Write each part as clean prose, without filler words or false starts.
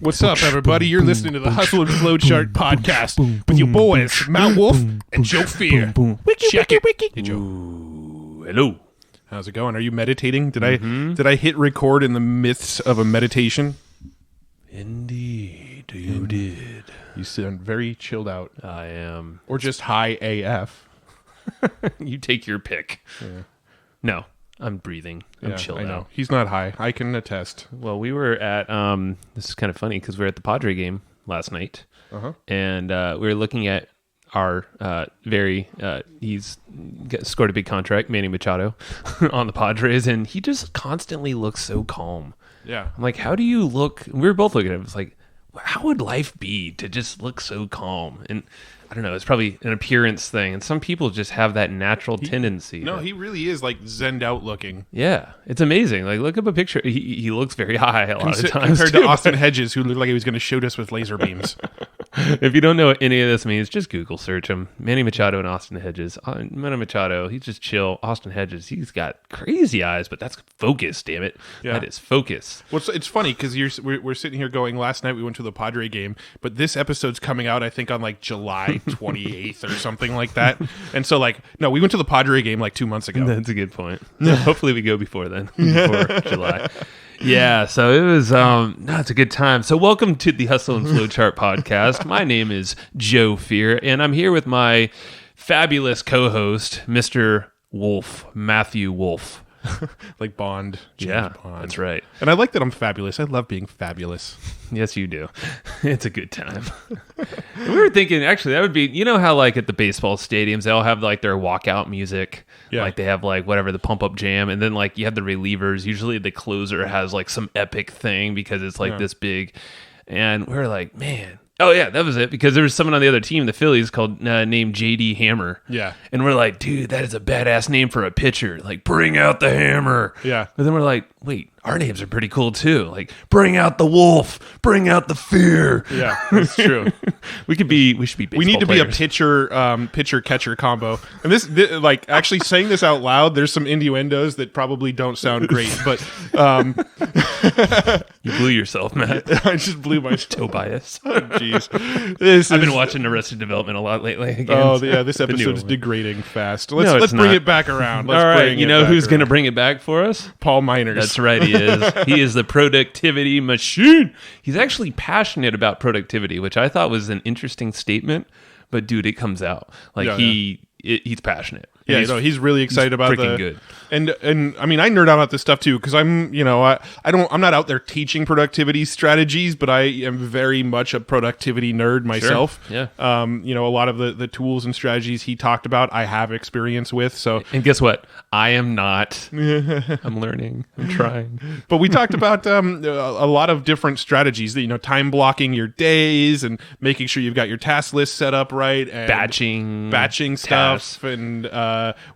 What's up, everybody? You're listening to the Hustle and Flow Chart podcast with your boys, Matt Wolf and Joe Fear. Check it. Hey, Joe. Ooh, hello. How's it going? Are you meditating? Did I hit record in the midst of a meditation? Indeed, you did. You sound very chilled out. I am. Or just high AF. You take your pick. Yeah. No, I'm breathing. I'm chilled I know. out. He's not high. I can attest. Well, we were at, this is kind of funny because we were at the Padre game last night. And we were looking at our he's scored a big contract, Manny Machado, on the Padres, and he just constantly looks so calm. Yeah. I'm like, how do you look? We were both looking at him. It's like, how would life be to just look so calm? And I don't know, it's probably an appearance thing. And some people just have that natural tendency. No, he really is like zenned out looking. Yeah, it's amazing. Like, look up a picture. He looks very high a lot of times. Compared to Austin Hedges, who looked like he was going to shoot us with laser beams. If you don't know what any of this means, just Google search him. Manny Machado and Austin Hedges. Manny Machado, he's just chill. Austin Hedges, he's got crazy eyes, but that's focus, damn it. Yeah. That is focus. Well, it's funny because we're sitting here going, last night we went to the Padre game, but this episode's coming out, I think, on like July 28th or something like that. And so, like, no, we went to the Padre game like 2 months ago. That's a good point. Hopefully we go before then, before July. Yeah, so it was, it's a good time. So welcome to the Hustle and Flow Chart podcast. My name is Joe Fear, and I'm here with my fabulous co-host, Mr. Wolf, Matthew Wolf. Like Bond. James Bond. That's right. And I like that I'm fabulous. I love being fabulous. Yes, you do. It's a good time. We were thinking, actually, that would be, you know how like at the baseball stadiums, they all have like their walkout music. Yeah. Like they have like whatever, the pump up jam. And then like you have the relievers. Usually the closer has like some epic thing because it's like this big. And we're like, man. Oh, yeah, that was it. Because there was someone on the other team, the Phillies, called named J.D. Hammer. Yeah. And we're like, dude, that is a badass name for a pitcher. Like, bring out the hammer. Yeah. But then we're like, wait, our names are pretty cool, too. Like, bring out the wolf. Bring out the fear. Yeah, that's true. we should be baseball We need to players. be a pitcher-catcher combo. And this, like, actually saying this out loud, there's some innuendos that probably don't sound great. But you blew yourself, Matt. I just blew myself. Tobias. Oh, jeez. I've been watching Arrested Development a lot lately. Again, oh, yeah, this episode is degrading fast. Let's bring it back around. All right, you know who's going to bring it back for us? Paul Miners. That's right, he is. He is the productivity machine. He's actually passionate about productivity, which I thought was an interesting statement. But dude, it comes out. Like he's passionate. Yeah, he's really excited about freaking good. And I mean, I nerd out about this stuff too because I'm not out there teaching productivity strategies, but I am very much a productivity nerd myself. Sure. Yeah. A lot of the tools and strategies he talked about, I have experience with. So, and guess what? I am not. I'm learning. I'm trying. But we talked about a lot of different strategies. That time blocking your days and making sure you've got your task list set up right, and batching stuff, and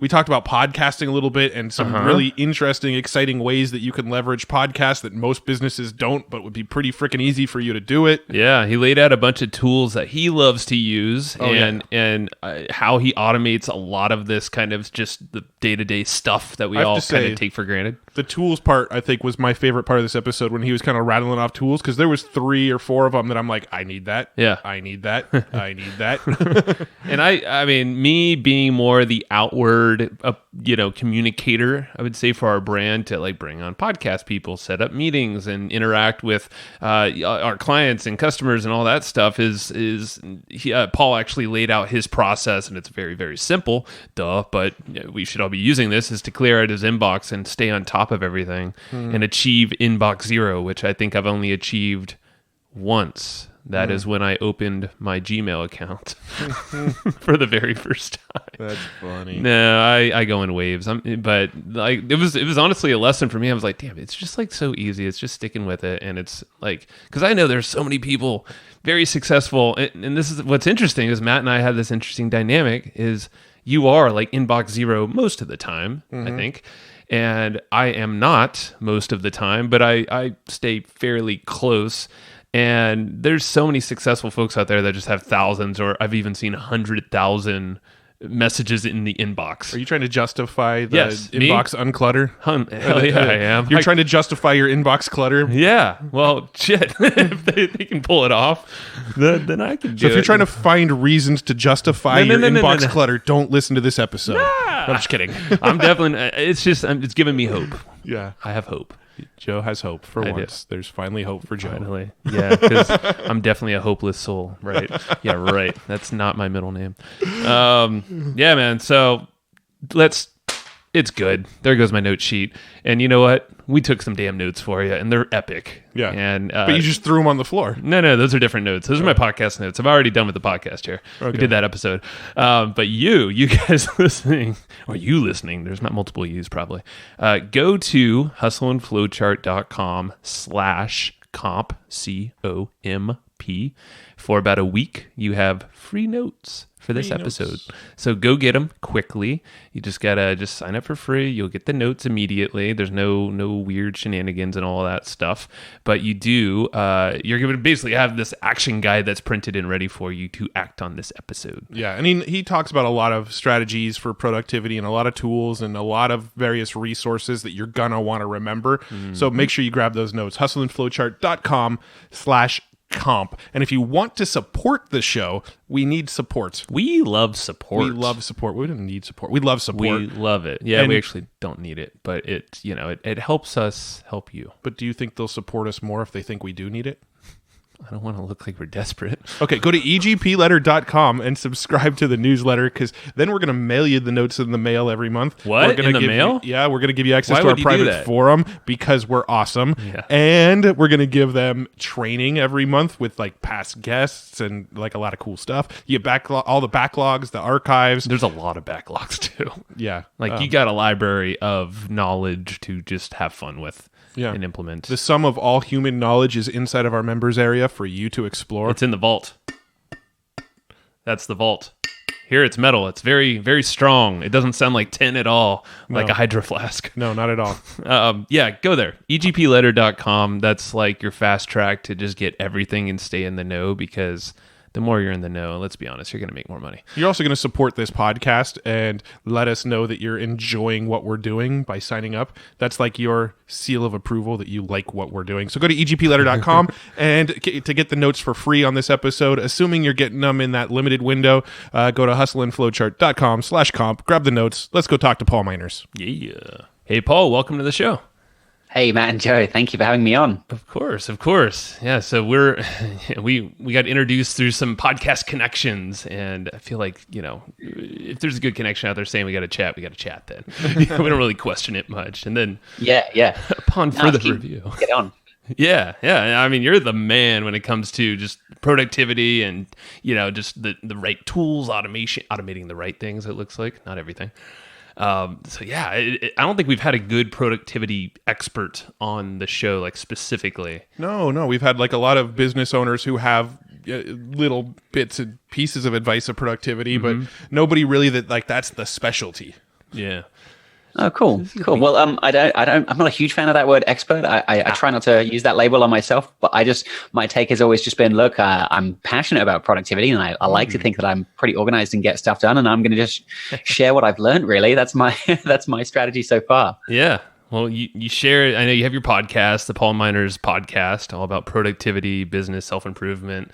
we talked about podcasting a little bit and some really interesting, exciting ways that you can leverage podcasts that most businesses don't, but would be pretty freaking easy for you to do it. Yeah, he laid out a bunch of tools that he loves to use and how he automates a lot of this kind of just the day-to-day stuff that we all kind of take for granted. The tools part, I think, was my favorite part of this episode when he was kind of rattling off tools because there was 3 or 4 of them that I'm like, I need that. Yeah. I need that. I need that. And I mean, me being more the outward, communicator, I would say, for our brand to like bring on podcast people, set up meetings, and interact with our clients and customers and all that stuff Paul actually laid out his process, and it's very, very simple, but we should all be using this, is to clear out his inbox and stay on top of everything and achieve inbox zero, which I think I've only achieved once. That is when I opened my Gmail account for the very first time. That's funny. No, I go in waves. But like it was honestly a lesson for me. I was like, damn, it's just like so easy. It's just sticking with it, and it's like because I know there's so many people very successful, and this is what's interesting is Matt and I have this interesting dynamic. Is you are like inbox zero most of the time, I think. And I am not most of the time, but I stay fairly close. And there's so many successful folks out there that just have thousands, or I've even seen 100,000 messages in the inbox. Are you trying to justify the Yes, me? inbox unclutter? Hell yeah, I am. You're trying to justify your inbox clutter? Yeah. Well, shit. If they can pull it off, then I can do it. So if you're trying to find reasons to justify your inbox clutter, don't listen to this episode. I'm just kidding. I'm definitely. It's giving me hope. Yeah. I have hope. Joe has hope for once. There's finally hope for Joe. Finally. Yeah, because I'm definitely a hopeless soul, right? Yeah, right. That's not my middle name. Yeah, man. So it's good. There goes my note sheet. And you know what? We took some damn notes for you, and they're epic. Yeah. And but you just threw them on the floor. No, those are different notes. Those are my podcast notes. I've already done with the podcast here. Okay. We did that episode. But you guys listening, or you listening, there's not multiple yous probably. Go to hustleandflowchart.com/comp, COMP. For about a week, you have free notes for this episode. So go get them quickly. You just gotta sign up for free. You'll get the notes immediately. There's no weird shenanigans and all that stuff. But you do, you're gonna basically have this action guide that's printed and ready for you to act on this episode. Yeah, and he talks about a lot of strategies for productivity and a lot of tools and a lot of various resources that you're gonna want to remember. So make sure you grab those notes. hustleandflowchart.com/comp. And if you want to support the show, we need support. We love support. We love support. We don't need support. We love support. We love it. Yeah, and we actually don't need it, but it helps us help you. But do you think they'll support us more if they think we do need it? I don't want to look like we're desperate. Okay, go to egpletter.com and subscribe to the newsletter, because then we're going to mail you the notes in the mail every month. What? In the mail? Yeah, we're going to give you access to our private forum because we're awesome. Yeah. And we're going to give them training every month with like past guests and like a lot of cool stuff. You get all the backlogs, the archives. There's a lot of backlogs too. Yeah. Like you got a library of knowledge to just have fun with. Yeah. And implement. The sum of all human knowledge is inside of our members area for you to explore. It's in the vault. That's the vault. Here it's metal. It's very, very strong. It doesn't sound like tin at all, like a hydro flask. No, not at all. Yeah, go there. egpletter.com. That's like your fast track to just get everything and stay in the know, because the more you're in the know, let's be honest, you're going to make more money. You're also going to support this podcast and let us know that you're enjoying what we're doing by signing up. That's like your seal of approval that you like what we're doing. So go to egpletter.com and to get the notes for free on this episode, assuming you're getting them in that limited window, go to hustleandflowchart.com/comp, grab the notes. Let's go talk to Paul Miners. Yeah. Hey, Paul, welcome to the show. Hey, Matt and Joe, thank you for having me on. Of course. Yeah, so we got introduced through some podcast connections, and I feel like, if there's a good connection out there saying we got to chat then. We don't really question it much. And then yeah. Upon further review. Get on. Yeah. I mean, you're the man when it comes to just productivity and, just the right tools, automating the right things, it looks like. Not everything. I don't think we've had a good productivity expert on the show, like specifically. No, we've had like a lot of business owners who have little bits and pieces of advice of productivity, but nobody really that's the specialty. Yeah. Oh, cool. Well, I'm not a huge fan of that word expert. I try not to use that label on myself, but my take has always just been, look, I'm passionate about productivity, and I like to think that I'm pretty organized and get stuff done, and I'm going to just share what I've learned, really. That's my strategy so far. Yeah. Well, you share, I know you have your podcast, the Paul Miners podcast, all about productivity, business, self-improvement,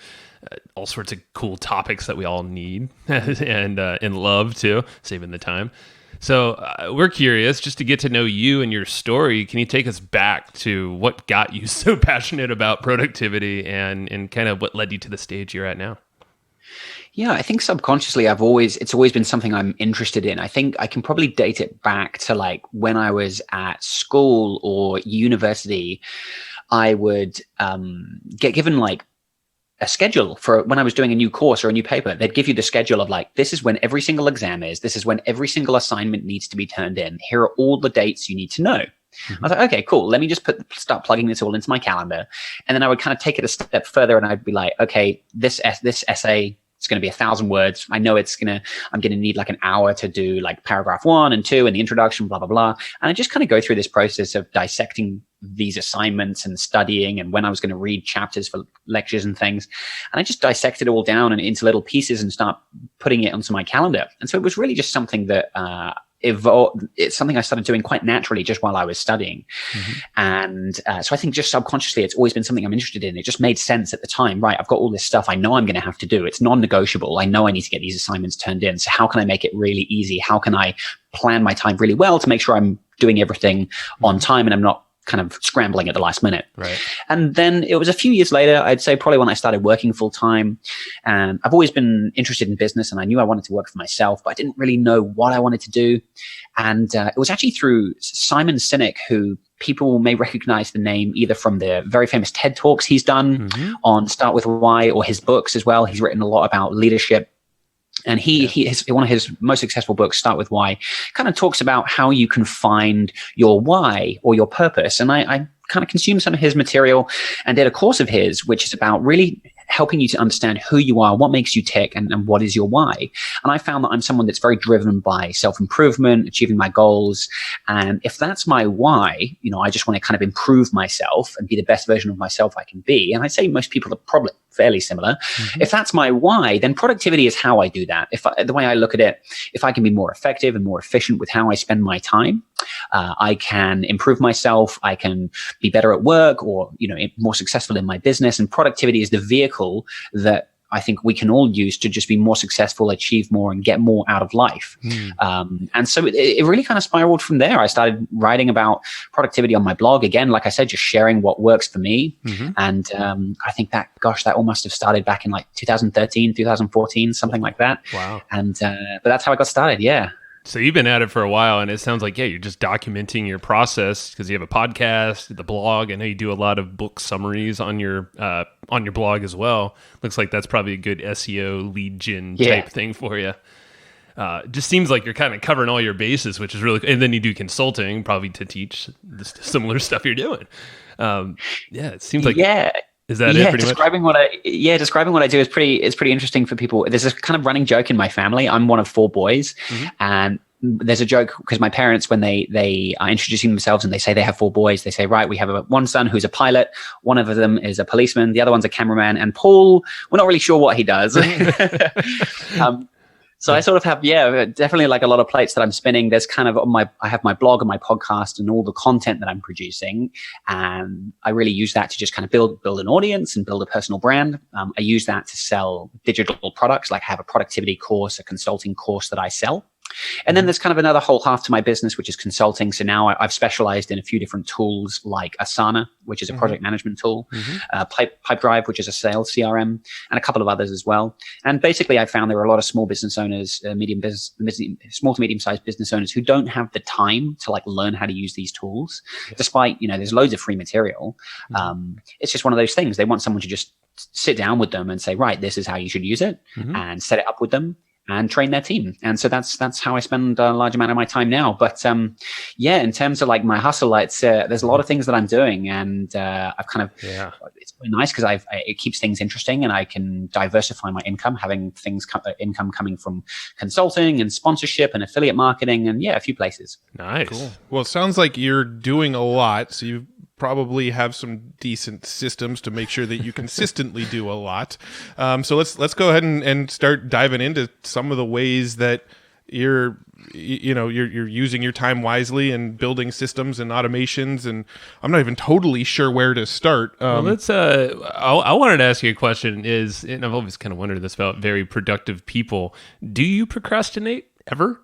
all sorts of cool topics that we all need and love too, saving the time. So we're curious just to get to know you and your story. Can you take us back to what got you so passionate about productivity and kind of what led you to the stage you're at now? Yeah, I think subconsciously it's always been something I'm interested in. I think I can probably date it back to like when I was at school or university. I would get given like a schedule for when I was doing a new course or a new paper. They'd give you the schedule of like, this is when every single exam is, this is when every single assignment needs to be turned in. Here are all the dates you need to know. I was like, okay, cool. Let me just start plugging this all into my calendar. And then I would kind of take it a step further, and I'd be like, okay, this essay, it's going to be 1,000 words. I know I'm going to need like an hour to do like paragraph 1 and 2 and the introduction, blah, blah, blah. And I just kind of go through this process of dissecting these assignments and studying and when I was going to read chapters for lectures and things. And I just dissected it all down and into little pieces and start putting it onto my calendar. And so it was really just something that evolved. It's something I started doing quite naturally just while I was studying. And so I think just subconsciously, it's always been something I'm interested in. It just made sense at the time, right? I've got all this stuff I know I'm going to have to do. It's non-negotiable. I know I need to get these assignments turned in. So how can I make it really easy? How can I plan my time really well to make sure I'm doing everything on time and I'm not kind of scrambling at the last minute. Right. And then it was a few years later, I'd say probably when I started working full time. And I've always been interested in business and I knew I wanted to work for myself, but I didn't really know what I wanted to do. And it was actually through Simon Sinek, who people may recognize the name either from the very famous TED Talks he's done on Start With Why, or his books as well. He's written a lot about leadership. And one of his most successful books, Start With Why, kind of talks about how you can find your why or your purpose. And I kind of consumed some of his material and did a course of his, which is about really helping you to understand who you are, what makes you tick, and what is your why. And I found that I'm someone that's very driven by self-improvement, achieving my goals. And if that's my why, I just want to kind of improve myself and be the best version of myself I can be. And I'd say most people are probably fairly similar. If that's my why, then productivity is how I do that. The way I look at it, if I can be more effective and more efficient with how I spend my time, I can improve myself. I can be better at work, or, more successful in my business. And productivity is the vehicle that I think we can all use to just be more successful, achieve more, and get more out of life. And so it really kind of spiraled from there. I started writing about productivity on my blog. Again, like I said, just sharing what works for me. And I think that all must have started back in like 2013, 2014, something like that. Wow. And but that's how I got started. Yeah. So you've been at it for a while, and it sounds like, you're just documenting your process because you have a podcast, the blog. I know you do a lot of book summaries on your blog as well. Looks like that's probably a good SEO lead gen type thing for you. Just seems like you're kind of covering all your bases, which is really cool. And then you do consulting, probably to teach the similar stuff you're doing. It seems like Is that it? Pretty describing much? Describing what I do is pretty interesting for people. There's this kind of running joke in my family. I'm one of 4 boys, and there's a joke because my parents, when they are introducing themselves and they say they have 4 boys, they say, right, we have one son who's a pilot, one of them is a policeman, the other one's a cameraman, and Paul, we're not really sure what he does. So I sort of have, definitely like a lot of plates that I'm spinning. There's kind of I have my blog and my podcast and all the content that I'm producing. And I really use that to just kind of build an audience and build a personal brand. I use that to sell digital products. Like I have a productivity course, a consulting course that I sell. And then there's kind of another whole half to my business, which is consulting. So now I've specialized in a few different tools like Asana, which is a project management tool, Pipedrive, which is a sales CRM, and a couple of others as well. And basically, I found there are a lot of small business owners, small to medium-sized business owners who don't have the time to like learn how to use these tools, despite, there's loads of free material. It's just one of those things. They want someone to just sit down with them and say, right, this is how you should use it, and set it up with them and train their team. And so that's how I spend a large amount of my time now. But in terms of like my hustle, there's a lot of things that I'm doing, and I've kind of it's really nice because it keeps things interesting, and I can diversify my income, having income coming from consulting and sponsorship and affiliate marketing, and a few places. Nice. Cool. Well, it sounds like you're doing a lot, so you probably have some decent systems to make sure that you consistently do a lot. So let's go ahead and start diving into some of the ways that you're using your time wisely and building systems and automations. And I'm not even totally sure where to start. Let's. I wanted to ask you a question. And I've always kind of wondered this about very productive people. Do you procrastinate ever?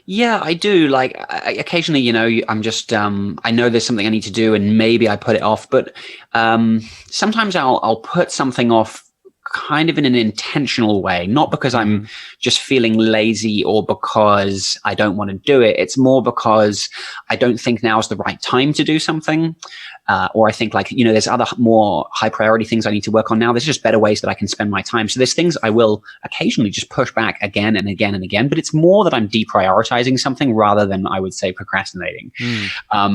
Yeah, I do. Like occasionally, I'm just, I know there's something I need to do and maybe I put it off, but sometimes I'll put something off kind of in an intentional way, not because I'm just feeling lazy or because I don't want to do it. It's more because I don't think now is the right time to do something. Or I think there's other more high priority things I need to work on now. There's just better ways that I can spend my time. So there's things I will occasionally just push back again and again and again, but it's more that I'm deprioritizing something rather than I would say procrastinating. But I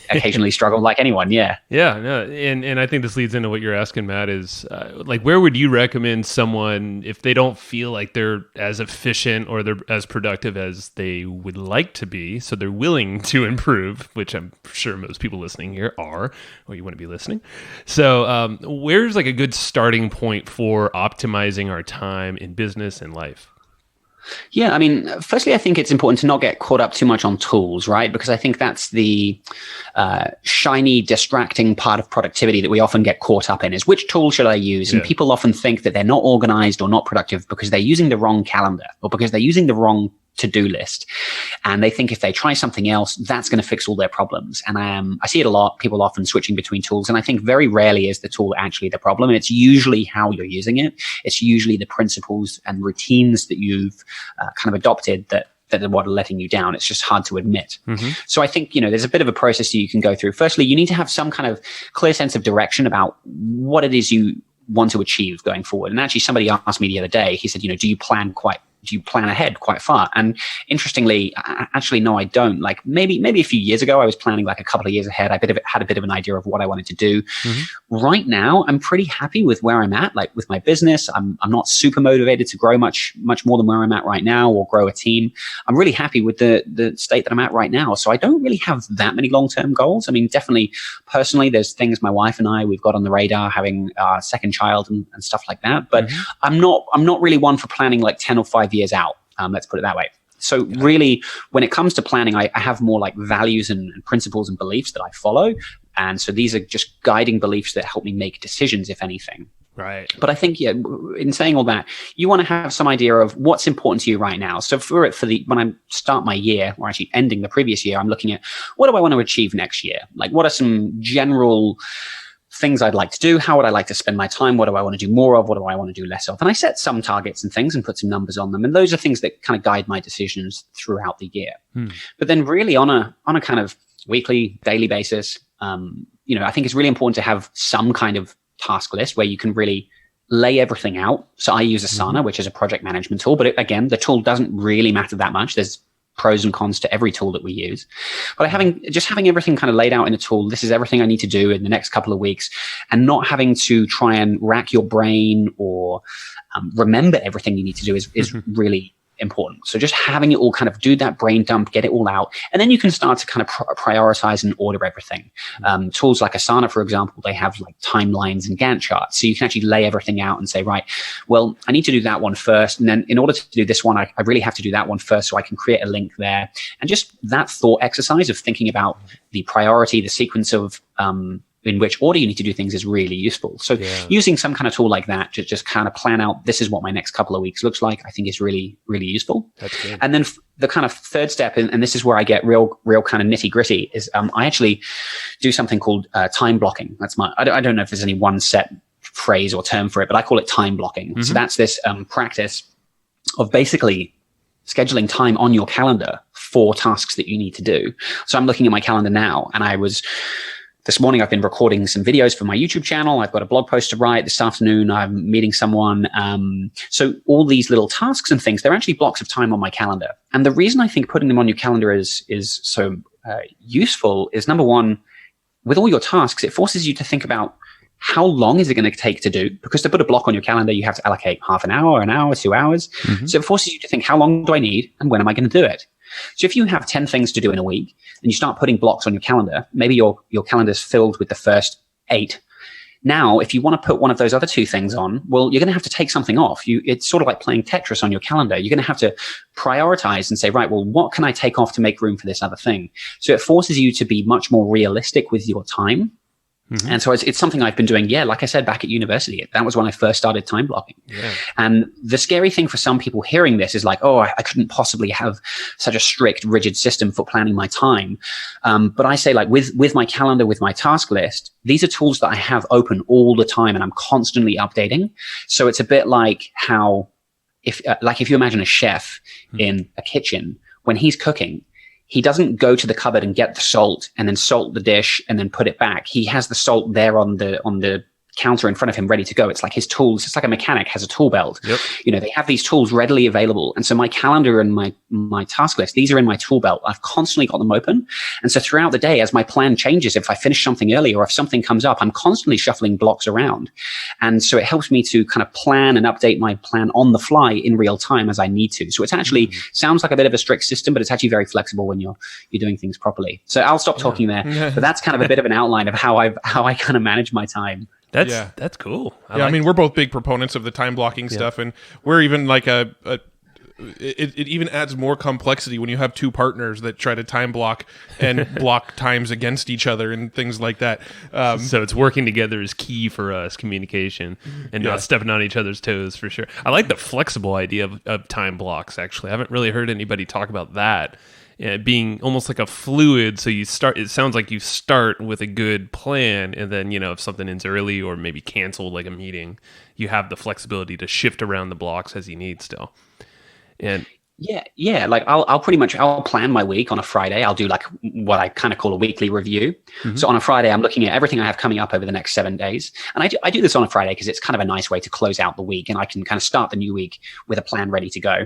occasionally struggle like anyone. Yeah. Yeah. No, and I think this leads into of what you're asking, Matt, is like, where would you recommend someone if they don't feel like they're as efficient or they're as productive as they would like to be, so they're willing to improve, which I'm sure most people listening here are, or you wouldn't be listening. So where's like a good starting point for optimizing our time in business and life? Yeah, I mean, firstly, I think it's important to not get caught up too much on tools, right? Because I think that's the shiny, distracting part of productivity that we often get caught up in is which tool should I use? And people often think that they're not organized or not productive because they're using the wrong calendar or because they're using the wrong to-do list. And they think if they try something else, that's going to fix all their problems. And I see it a lot, people often switching between tools. And I think very rarely is the tool actually the problem. And it's usually how you're using it. It's usually the principles and routines that you've kind of adopted that are what are letting you down. It's just hard to admit. So I think, there's a bit of a process that you can go through. Firstly, you need to have some kind of clear sense of direction about what it is you want to achieve going forward. And actually somebody asked me the other day, he said, do you plan ahead quite far? And interestingly, actually, no, I don't. Like maybe a few years ago, I was planning like a couple of years ahead. I had a bit of an idea of what I wanted to do. Right now, I'm pretty happy with where I'm at, like with my business. I'm not super motivated to grow much more than where I'm at right now or grow a team. I'm really happy with the state that I'm at right now. So I don't really have that many long-term goals. I mean, definitely personally, there's things my wife and we've got on the radar, having our second child and stuff like that. But I'm not really one for planning like 10 or 5 years out. Let's put it that way. So really, when it comes to planning, I have more like values and principles and beliefs that I follow. And so these are just guiding beliefs that help me make decisions, if anything. Right. But I think, in saying all that, you want to have some idea of what's important to you right now. So when I start my year, or actually ending the previous year, I'm looking at what do I want to achieve next year? Like, what are some general things I'd like to do? How would I like to spend my time? What do I want to do more of? What do I want to do less of? And I set some targets and things and put some numbers on them. And those are things that kind of guide my decisions throughout the year. But then really on a kind of weekly, daily basis, I think it's really important to have some kind of task list where you can really lay everything out. So I use Asana, which is a project management tool. But again, the tool doesn't really matter that much. There's pros and cons to every tool that we use. But having everything kind of laid out in a tool, this is everything I need to do in the next couple of weeks, and not having to try and rack your brain or remember everything you need to do is really important. So just having it all kind of do that brain dump, get it all out, and then you can start to kind of prioritize and order everything. Tools like Asana, for example, they have like timelines and Gantt charts. So you can actually lay everything out and say, right, well, I need to do that one first. And then in order to do this one, I really have to do that one first so I can create a link there. And just that thought exercise of thinking about the priority, the sequence of in which order you need to do things is really useful. So using some kind of tool like that to just kind of plan out, this is what my next couple of weeks looks like, I think is really, really useful. That's good. And then the kind of third step, and this is where I get real kind of nitty gritty, is I actually do something called time blocking. That's I don't know if there's any one set phrase or term for it, but I call it time blocking. So that's this practice of basically scheduling time on your calendar for tasks that you need to do. So I'm looking at my calendar now, and this morning, I've been recording some videos for my YouTube channel. I've got a blog post to write. This afternoon, I'm meeting someone. So all these little tasks and things, they're actually blocks of time on my calendar. And the reason I think putting them on your calendar is so useful is, number one, with all your tasks, it forces you to think about how long is it going to take to do? Because to put a block on your calendar, you have to allocate half an hour, 2 hours. So it forces you to think, how long do I need and when am I going to do it? So if you have 10 things to do in a week and you start putting blocks on your calendar, maybe your calendar's filled with the first 8. Now, if you want to put one of those other 2 things on, well, you're going to have to take something off. It's sort of like playing Tetris on your calendar. You're going to have to prioritize and say, right, well, what can I take off to make room for this other thing? So it forces you to be much more realistic with your time. And so it's something I've been doing, like I said, back at university. That was when I first started time blocking. And the scary thing for some people hearing this is like, oh, I couldn't possibly have such a strict, rigid system for planning my time. But I say, like, with my calendar, with my task list, these are tools that I have open all the time and I'm constantly updating. So it's a bit like how, if you imagine a chef in a kitchen, when he's cooking, he doesn't go to the cupboard and get the salt and then salt the dish and then put it back. He has the salt there on the counter in front of him ready to go. It's like his tools. It's like a mechanic has a tool belt. Yep. They have these tools readily available. And so my calendar and my task list, these are in my tool belt. I've constantly got them open. And so throughout the day, as my plan changes, if I finish something early or if something comes up, I'm constantly shuffling blocks around. And so it helps me to kind of plan and update my plan on the fly in real time as I need to. So it's actually sounds like a bit of a strict system, but it's actually very flexible when you're doing things properly. So I'll stop talking there, but that's kind of a bit of an outline of how I kind of manage my time. That's cool. I mean, we're both big proponents of the time blocking stuff, and we're even like it even adds more complexity when you have two partners that try to time block and block times against each other and things like that. So it's working together is key for us, communication, and not stepping on each other's toes, for sure. I like the flexible idea of time blocks, actually. I haven't really heard anybody talk about that. Being almost like a fluid, so it sounds like you start with a good plan, and then if something ends early or maybe canceled, like a meeting, you have the flexibility to shift around the blocks as you need still. And like I'll plan my week on a Friday. I'll do like what I kind of call a weekly review. So on a Friday, I'm looking at everything I have coming up over the next 7 days. And I do this on a Friday because it's kind of a nice way to close out the week, and I can kind of start the new week with a plan ready to go.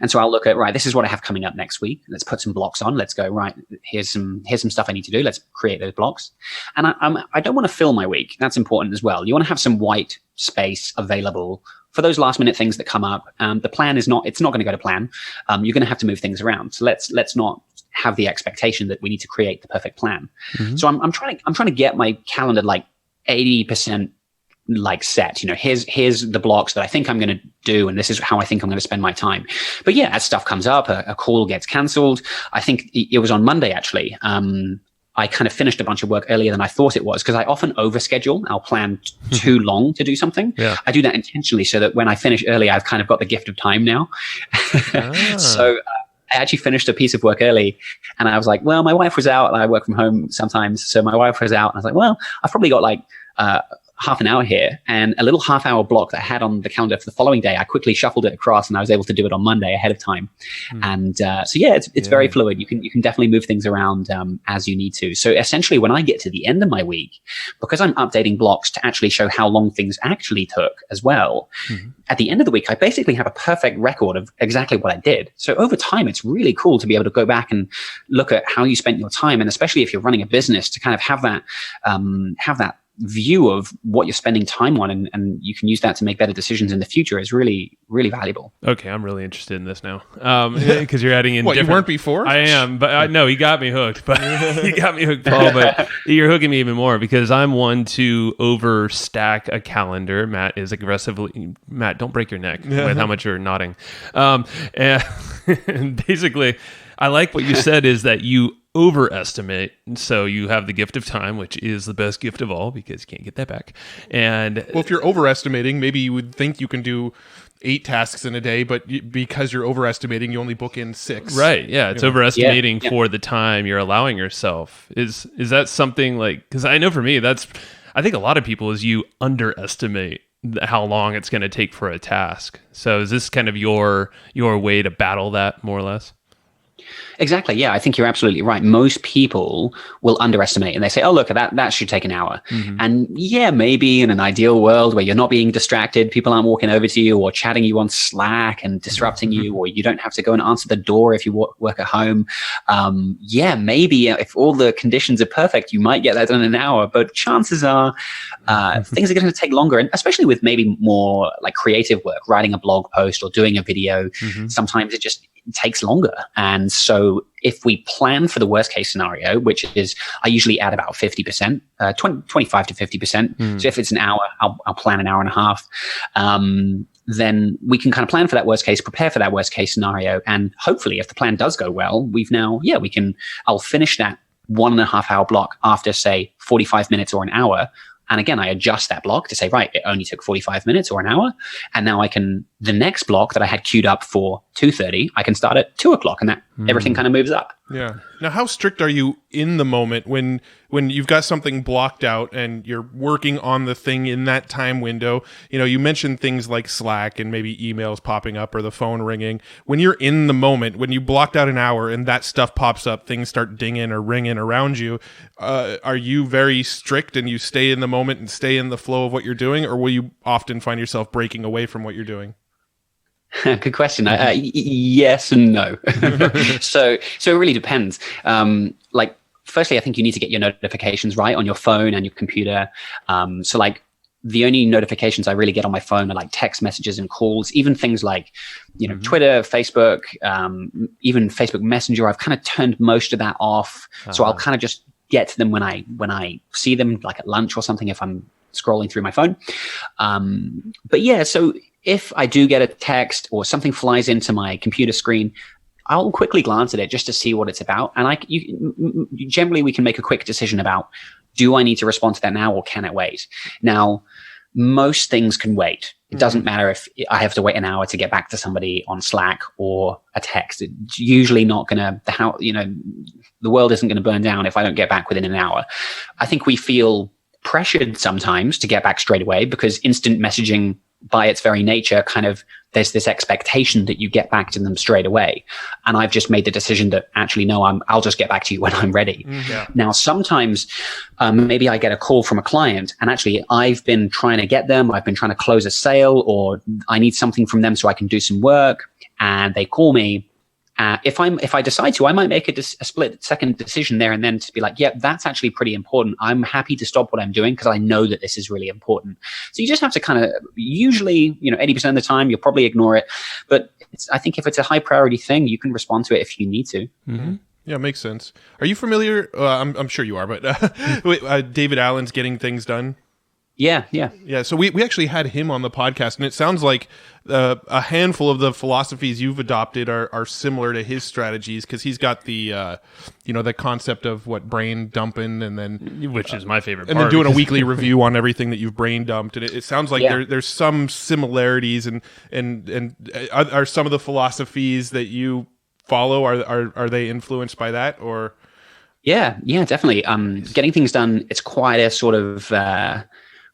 And so I'll look at, right, this is what I have coming up next week. Let's put some blocks on. Let's go, right, here's some stuff I need to do. Let's create those blocks. And I don't want to fill my week. That's important as well. You want to have some white space available for those last minute things that come up. The plan it's not going to go to plan. You're going to have to move things around. So let's not have the expectation that we need to create the perfect plan. So I'm trying to get my calendar like 80% like set. Here's the blocks that I think I'm going to do, and this is how I think I'm going to spend my time. But as stuff comes up, a call gets cancelled. I think it was on Monday actually. I kind of finished a bunch of work earlier than I thought it was, because I often overschedule. I'll plan too long to do something. I do that intentionally so that when I finish early, I've kind of got the gift of time now. So I actually finished a piece of work early, and I was like, well, my wife was out, and I work from home sometimes. So my wife was out, and I was like, well, I've probably got like half an hour here, and a little half-hour block that I had on the calendar for the following day, I quickly shuffled it across, and I was able to do it on Monday ahead of time. And it's very fluid. You can definitely move things around as you need to. So essentially, when I get to the end of my week, because I'm updating blocks to actually show how long things actually took as well, at the end of the week, I basically have a perfect record of exactly what I did. So over time, it's really cool to be able to go back and look at how you spent your time, and especially if you're running a business, to kind of have that view of what you're spending time on, and you can use that to make better decisions in the future is really, really valuable. Okay, I'm really interested in this now, because you're adding in. What, you weren't before? I am, but I know he got me hooked. But you got me hooked, Paul. But you're hooking me even more, because I'm one to overstack a calendar. Matt is aggressively. Matt, don't break your neck with how much you're nodding. And basically, I like what you said is that you overestimate, so you have the gift of time, which is the best gift of all, because you can't get that back. And if you're overestimating, maybe you would think you can do 8 tasks in a day, but because you're overestimating, you only book in 6. Right? Yeah, it's overestimating for the time you're allowing yourself. Is that something like? Because I know for me, I think a lot of people is you underestimate how long it's going to take for a task. So is this kind of your way to battle that, more or less? Exactly. Yeah, I think you're absolutely right. Most people will underestimate, and they say, oh, look, that should take an hour. And maybe in an ideal world where you're not being distracted, people aren't walking over to you or chatting you on Slack and disrupting you, or you don't have to go and answer the door if you work at home. Maybe if all the conditions are perfect, you might get that done in an hour, but chances are things are going to take longer. And especially with maybe more like creative work, writing a blog post or doing a video, sometimes it takes longer. And so if we plan for the worst case scenario, which is I usually add about 50%, 25 to 50%. So if it's an hour, I'll plan an hour and a half. Then we can kind of plan for that worst case, prepare for that worst case scenario. And hopefully if the plan does go well, I'll finish that 1.5 hour block after say 45 minutes or an hour. And again, I adjust that block to say, right, it only took 45 minutes or an hour. And now I can the next block that I had queued up for 2:30, I can start at 2:00, and that everything kind of moves up. Yeah. Now, how strict are you in the moment when you've got something blocked out and you're working on the thing in that time window? You know, you mentioned things like Slack and maybe emails popping up or the phone ringing. When you're in the moment, when you blocked out an hour and that stuff pops up, things start dinging or ringing around you, are you very strict and you stay in the moment and stay in the flow of what you're doing, or will you often find yourself breaking away from what you're doing? Good question. Yes and no. So it really depends. Like, firstly, I think you need to get your notifications right on your phone and your computer. So like, the only notifications I really get on my phone are like text messages and calls, even things like, you know, Twitter, Facebook, even Facebook Messenger. I've kind of turned most of that off. So I'll kind of just get to them when I see them, like at lunch or something, if I'm scrolling through my phone. But yeah, so if I do get a text or something flies into my computer screen, I'll quickly glance at it just to see what it's about. And generally we can make a quick decision about, do I need to respond to that now or can it wait? Now, most things can wait. It doesn't matter if I have to wait an hour to get back to somebody on Slack or a text. It's usually not going to, the world isn't going to burn down if I don't get back within an hour. I think we feel pressured sometimes to get back straight away because instant messaging, by its very nature, kind of, there's this expectation that you get back to them straight away. And I've just made the decision that actually, no, I'll just get back to you when I'm ready. Yeah. Now, sometimes maybe I get a call from a client and actually I've been trying to get them, I've been trying to close a sale, or I need something from them so I can do some work, and they call me. If I decide to, I might make a split second decision there and then to be like, yeah, that's actually pretty important. I'm happy to stop what I'm doing because I know that this is really important. So you just have to kind of, usually, 80% of the time, you'll probably ignore it. But I think if it's a high priority thing, you can respond to it if you need to. Mm-hmm. Yeah, makes sense. Are you familiar? I'm sure you are, but David Allen's Getting Things Done? Yeah. So we actually had him on the podcast, and it sounds like a handful of the philosophies you've adopted are similar to his strategies, because he's got the the concept of brain dumping, and then which is my favorite part, and then doing a weekly review on everything that you've brain dumped, and it sounds like there's some similarities, and are some of the philosophies that you follow, are they influenced by that, or? Yeah, definitely. Getting Things Done, it's quite a sort of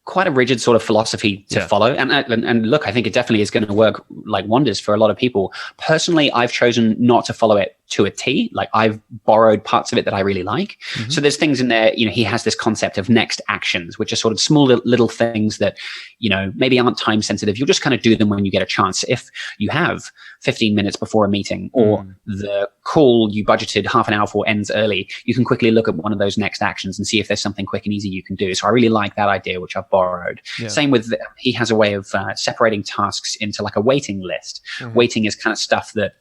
quite a rigid sort of philosophy to follow. And look, I think it definitely is going to work like wonders for a lot of people. Personally, I've chosen not to follow it to a T. Like, I've borrowed parts of it that I really like. Mm-hmm. So there's things in there, he has this concept of next actions, which are sort of small little things that, maybe aren't time sensitive. You'll just kind of do them when you get a chance. If you have 15 minutes before a meeting, or the call you budgeted half an hour for ends early, you can quickly look at one of those next actions and see if there's something quick and easy you can do. So I really like that idea, which I've borrowed. Yeah. Same with, he has a way of separating tasks into like a waiting list. Mm-hmm. Waiting is kind of stuff that,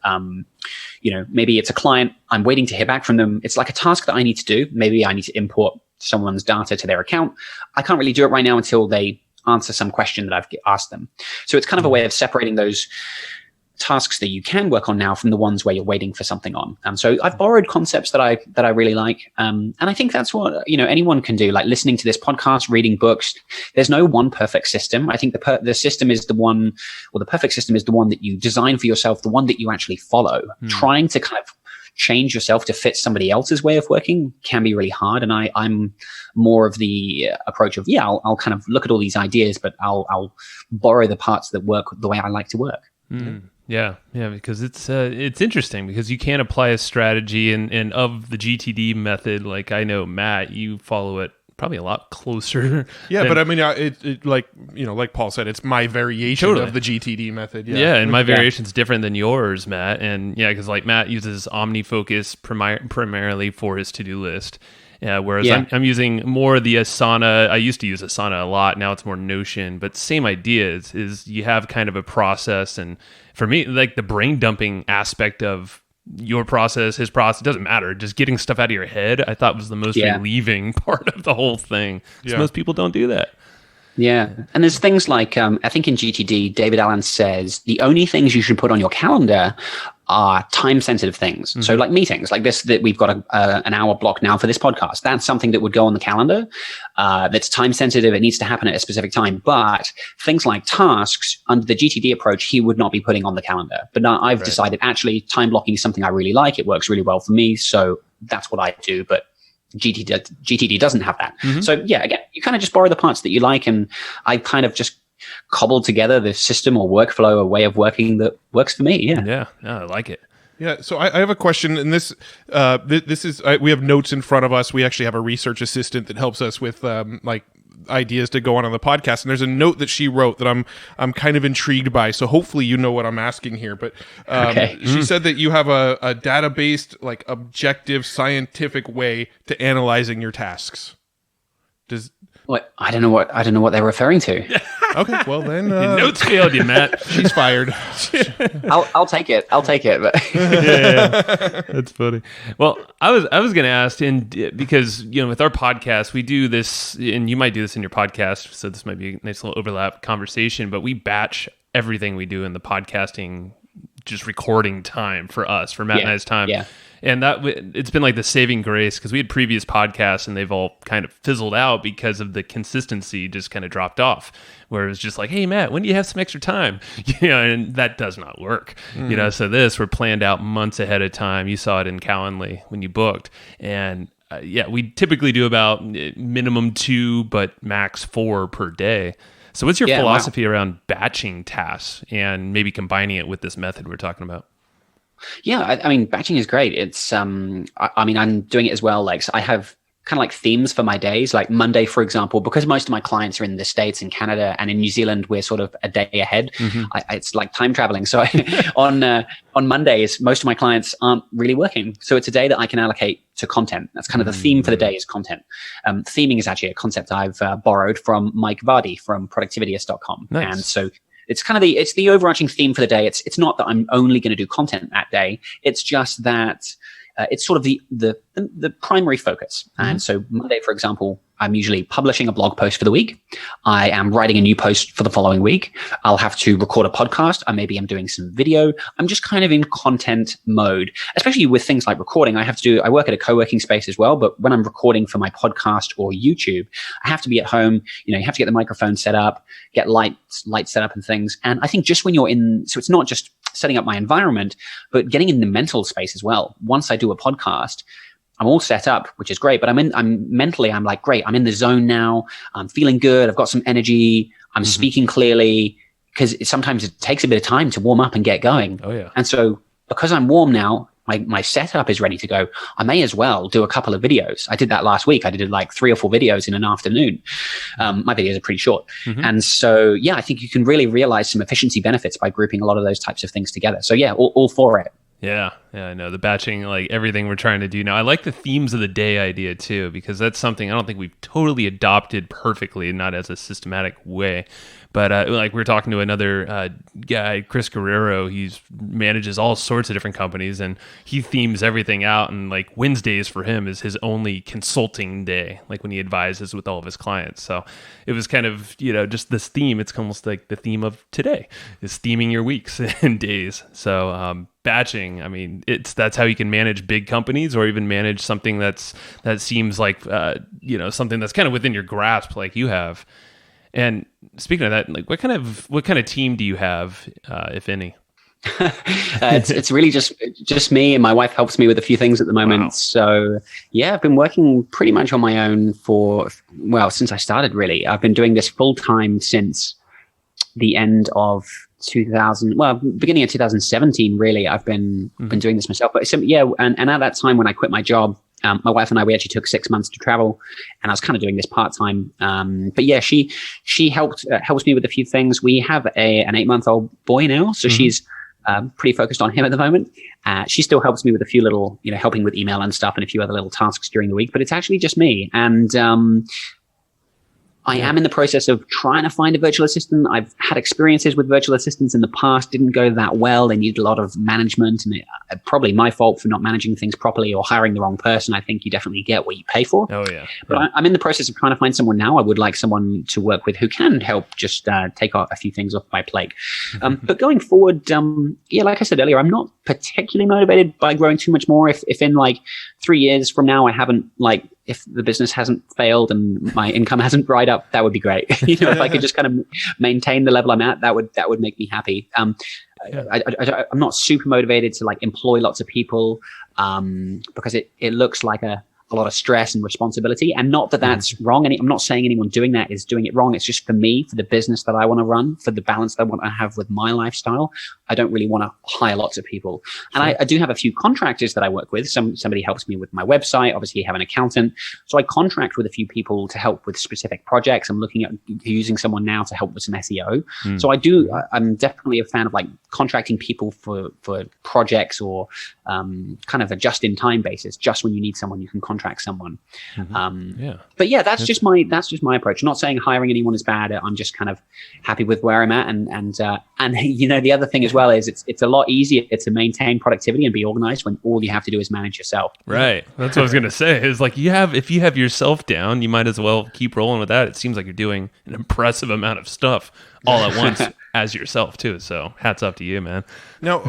maybe it's a client, I'm waiting to hear back from them. It's like a task that I need to do. Maybe I need to import someone's data to their account. I can't really do it right now until they answer some question that I've asked them. So it's kind of a way of separating those tasks that you can work on now from the ones where you're waiting for something on. So I've borrowed concepts that I really like. And I think that's what, anyone can do, like listening to this podcast, reading books. There's no one perfect system. I think the system is the one, or the perfect system is the one that you design for yourself, the one that you actually follow. Trying to kind of change yourself to fit somebody else's way of working can be really hard. And I'm more of the approach of, I'll kind of look at all these ideas, but I'll borrow the parts that work the way I like to work. Yeah, because it's interesting, because you can't apply a strategy and of the GTD method. Like, I know, Matt, you follow it probably a lot closer. Yeah, but I mean, it like Paul said, it's my variation of the GTD method. Yeah, and my variation's different than yours, Matt. And because like Matt uses OmniFocus primarily for his to-do list. Yeah, whereas I'm using more the Asana. I used to use Asana a lot. Now it's more Notion, but same idea is you have kind of a process. And for me, like the brain dumping aspect of your process, his process, doesn't matter. Just getting stuff out of your head, I thought was the most relieving part of the whole thing. Yeah. Most people don't do that. Yeah. And there's things like, I think in GTD, David Allen says the only things you should put on your calendar are time sensitive things. So like meetings like this, that we've got an hour block now for this podcast. That's something that would go on the calendar. That's time sensitive. It needs to happen at a specific time. But things like tasks under the GTD approach, he would not be putting on the calendar. But now I've decided actually time blocking is something I really like. It works really well for me. So that's what I do. But GTD doesn't have that. So yeah, again, you kind of just borrow the parts that you like. And I kind of just cobbled together the system or workflow, a way of working that works for me. Yeah, I like it. Yeah, so I have a question, and this is we have notes in front of us. We actually have a research assistant that helps us with like ideas to go on the podcast. And there's a note that she wrote that I'm kind of intrigued by. So hopefully you know what I'm asking here. But she said that you have a data-based, like objective, scientific way to analyzing your tasks. What? I don't know what they're referring to. Okay, well then, notes failed you, Matt. She's fired. I'll take it. But yeah, that's funny. Well, I was going to ask, and because with our podcast, we do this, and you might do this in your podcast, so this might be a nice little overlap conversation. But we batch everything we do in the podcasting, just recording time for us, for Matt and I's time. Yeah. And that it's been like the saving grace, because we had previous podcasts and they've all kind of fizzled out because of the consistency just kind of dropped off, where it was just like, hey, Matt, when do you have some extra time? And that does not work. So we're planned out months ahead of time. You saw it in Calendly when you booked. And we typically do about minimum 2, but max 4 per day. So what's your philosophy around batching tasks and maybe combining it with this method we're talking about? Yeah, I mean, batching is great. It's, I mean, I'm doing it as well. Like, so I have kind of like themes for my days, like Monday, for example, because most of my clients are in the States and Canada, and in New Zealand, we're sort of a day ahead. It's like time traveling. So on Mondays, most of my clients aren't really working. So it's a day that I can allocate to content. That's kind of the theme for the day is content. Theming is actually a concept I've borrowed from Mike Vardy from productivityist.com. Nice. And so it's kind of the overarching theme for the day. It's not that I'm only going to do content that day. It's just that it's sort of the primary focus. And so Monday, for example, I'm usually publishing a blog post for the week. I am writing a new post for the following week. I'll have to record a podcast. Maybe I'm doing some video. I'm just kind of in content mode, especially with things like recording. I work at a co-working space as well, but when I'm recording for my podcast or YouTube, I have to be at home. You have to get the microphone set up, get lights set up and things. And I think just when you're so it's not just setting up my environment, but getting in the mental space as well. Once I do a podcast, I'm all set up, which is great, but I'm mentally like, great, I'm in the zone now. I'm feeling good. I've got some energy. I'm speaking clearly, because sometimes it takes a bit of time to warm up and get going. Oh yeah. And so because I'm warm now, my setup is ready to go. I may as well do a couple of videos. I did that last week. I did like 3 or 4 videos in an afternoon. My videos are pretty short. And so, yeah, I think you can really realize some efficiency benefits by grouping a lot of those types of things together. So yeah, all for it. Yeah, I know. The batching, like everything we're trying to do now. I like the themes of the day idea too, because that's something I don't think we've totally adopted perfectly, not as a systematic way. But like we're talking to another guy, Chris Guerrero. He manages all sorts of different companies, and he themes everything out. And like Wednesdays for him is his only consulting day, like when he advises with all of his clients. So it was kind of just this theme. It's almost like the theme of today is theming your weeks and days. So batching, I mean, that's how you can manage big companies, or even manage something that seems like something that's kind of within your grasp, like you have. And speaking of that, like what kind of team do you have, if any? It's really just me, and my wife helps me with a few things at the moment. Wow. So yeah, I've been working pretty much on my own since I started. Really, I've been doing this full time since the end of beginning of 2017. Really, I've been doing this myself. But and at that time when I quit my job, my wife and I, we actually took 6 months to travel, and I was kind of doing this part time. But yeah, she helps me with a few things. We have an 8-month-old boy now, so she's pretty focused on him at the moment. She still helps me with a few little, helping with email and stuff, and a few other little tasks during the week. But it's actually just me, and I am in the process of trying to find a virtual assistant. I've had experiences with virtual assistants in the past, didn't go that well. They needed a lot of management, and probably my fault for not managing things properly or hiring the wrong person. I think you definitely get what you pay for. Oh, yeah. But I'm in the process of trying to find someone now. I would like someone to work with who can help just take a few things off my plate. But going forward, like I said earlier, I'm not particularly motivated by growing too much more. If in like 3 years from now, I haven't if the business hasn't failed and my income hasn't dried up, that would be great. If I could just kind of maintain the level I'm at, that would make me happy. I'm not super motivated to employ lots of people because it looks like a lot of stress and responsibility, and not that that's wrong. I'm not saying anyone doing that is doing it wrong. It's just for me, for the business that I want to run, for the balance that I want to have with my lifestyle. I don't really want to hire lots of people. And I do have a few contractors that I work with. Somebody helps me with my website. Obviously, you have an accountant. So I contract with a few people to help with specific projects. I'm looking at using someone now to help with some SEO. So I'm definitely a fan of contracting people for projects or kind of a just-in-time basis. Just when you need someone, you can contract someone. But yeah, that's just my approach. I'm not saying hiring anyone is bad. I'm just kind of happy with where I'm at. And the other thing as well is it's a lot easier to maintain productivity and be organized when all you have to do is manage yourself. Right. That's what I was going to say. Is if you have yourself down, you might as well keep rolling with that. It seems like you're doing an impressive amount of stuff all at once as yourself too. So hats off to you, man. Now,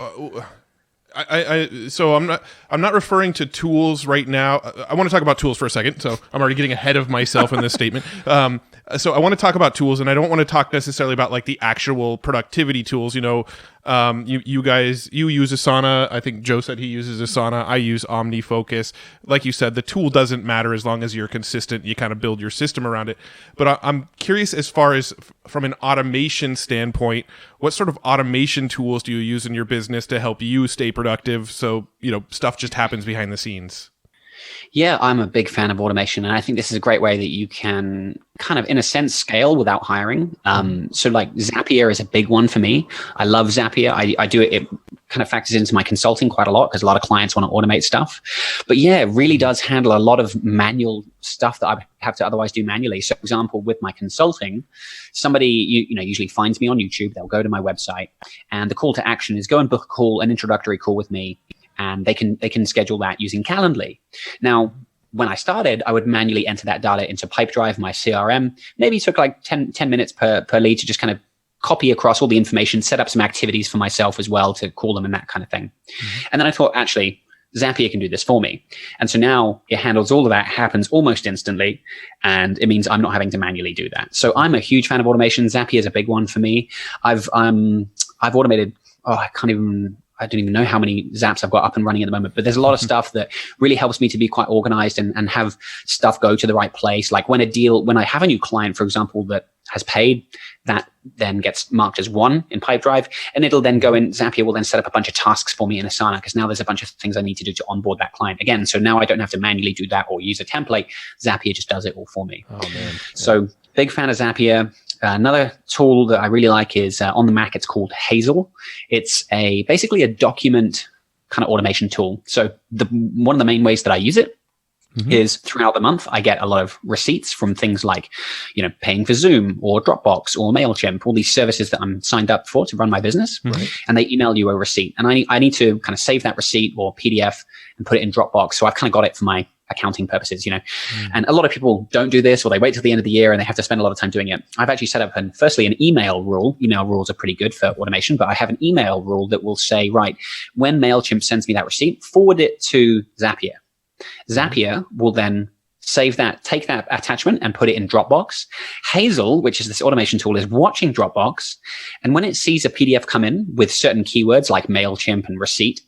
so I'm not referring to tools right now. I want to talk about tools for a second. So I'm already getting ahead of myself in this statement. So I want to talk about tools, and I don't want to talk necessarily about the actual productivity tools. You guys, you use Asana. I think Joe said he uses Asana. I use OmniFocus. Like you said, the tool doesn't matter as long as you're consistent. You kind of build your system around it. But I'm curious, as far as from an automation standpoint, what sort of automation tools do you use in your business to help you stay productive? So, stuff just happens behind the scenes. Yeah, I'm a big fan of automation, and I think this is a great way that you can kind of, in a sense, scale without hiring. So Zapier is a big one for me. I love Zapier. I do it. It kind of factors into my consulting quite a lot because a lot of clients want to automate stuff. But yeah, it really does handle a lot of manual stuff that I have to otherwise do manually. So for example, with my consulting, somebody usually finds me on YouTube. They'll go to my website, and the call to action is go and book an introductory call with me. And they can schedule that using Calendly. Now, when I started, I would manually enter that data into Pipedrive, my CRM. Maybe it took 10 minutes per lead to just kind of copy across all the information, set up some activities for myself as well to call them and that kind of thing. And then I thought, actually, Zapier can do this for me. And so now it handles all of that, happens almost instantly, and it means I'm not having to manually do that. So I'm a huge fan of automation. Zapier is a big one for me. I've automated, I don't even know how many Zaps I've got up and running at the moment, but there's a lot of stuff that really helps me to be quite organized and have stuff go to the right place. Like when I have a new client, for example, that has paid, that then gets marked as 1 in Pipedrive, and it'll then go in. Zapier will then set up a bunch of tasks for me in Asana, because now there's a bunch of things I need to do to onboard that client again. So now I don't have to manually do that or use a template. Zapier just does it all for me. Oh man! So big fan of Zapier. Another tool that I really like is on the Mac. It's called Hazel. It's basically a document kind of automation tool. So one of the main ways that I use it is throughout the month, I get a lot of receipts from things like, paying for Zoom or Dropbox or MailChimp, all these services that I'm signed up for to run my business. Right. And they email you a receipt. And I need to kind of save that receipt or PDF and put it in Dropbox. So I've kind of got it for my accounting purposes, and a lot of people don't do this, or they wait till the end of the year and they have to spend a lot of time doing it. I've actually set up firstly an email rule. Email rules are pretty good for automation, but I have an email rule that will say, right, when MailChimp sends me that receipt, forward it to Zapier. Zapier will then save that, take that attachment and put it in Dropbox. Hazel, which is this automation tool, is watching Dropbox. And when it sees a PDF come in with certain keywords like MailChimp and receipt,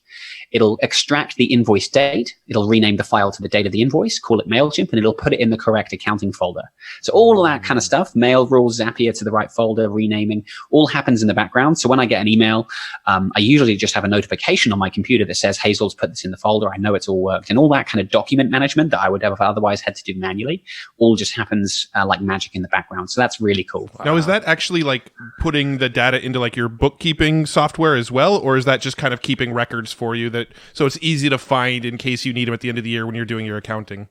it'll extract the invoice date. It'll rename the file to the date of the invoice, call it MailChimp, and it'll put it in the correct accounting folder. So all of that kind of stuff, mail rules, Zapier to the right folder, renaming, all happens in the background. So when I get an email, I usually just have a notification on my computer that says Hazel's put this in the folder. I know it's all worked. And all that kind of document management that I would have otherwise had to do manually all just happens like magic in the background. So that's really cool. Now, is that actually putting the data into your bookkeeping software as well? Or is that just kind of keeping records for you so it's easy to find in case you need them at the end of the year when you're doing your accounting?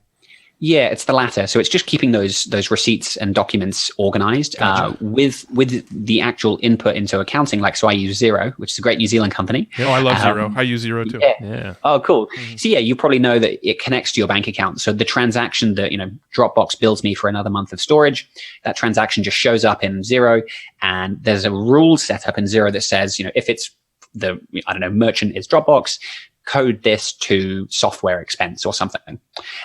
Yeah, it's the latter. So it's just keeping those receipts and documents organized. Gotcha. With the actual input into accounting. Like, so I use Xero, which is a great New Zealand company. Oh, I love Xero. I use Xero too. Yeah. Oh, cool. So yeah, you probably know that it connects to your bank account. So the transaction that, Dropbox bills me for another month of storage, that transaction just shows up in Xero, and there's a rule set up in Xero that says, if it's merchant is Dropbox, code this to software expense or something.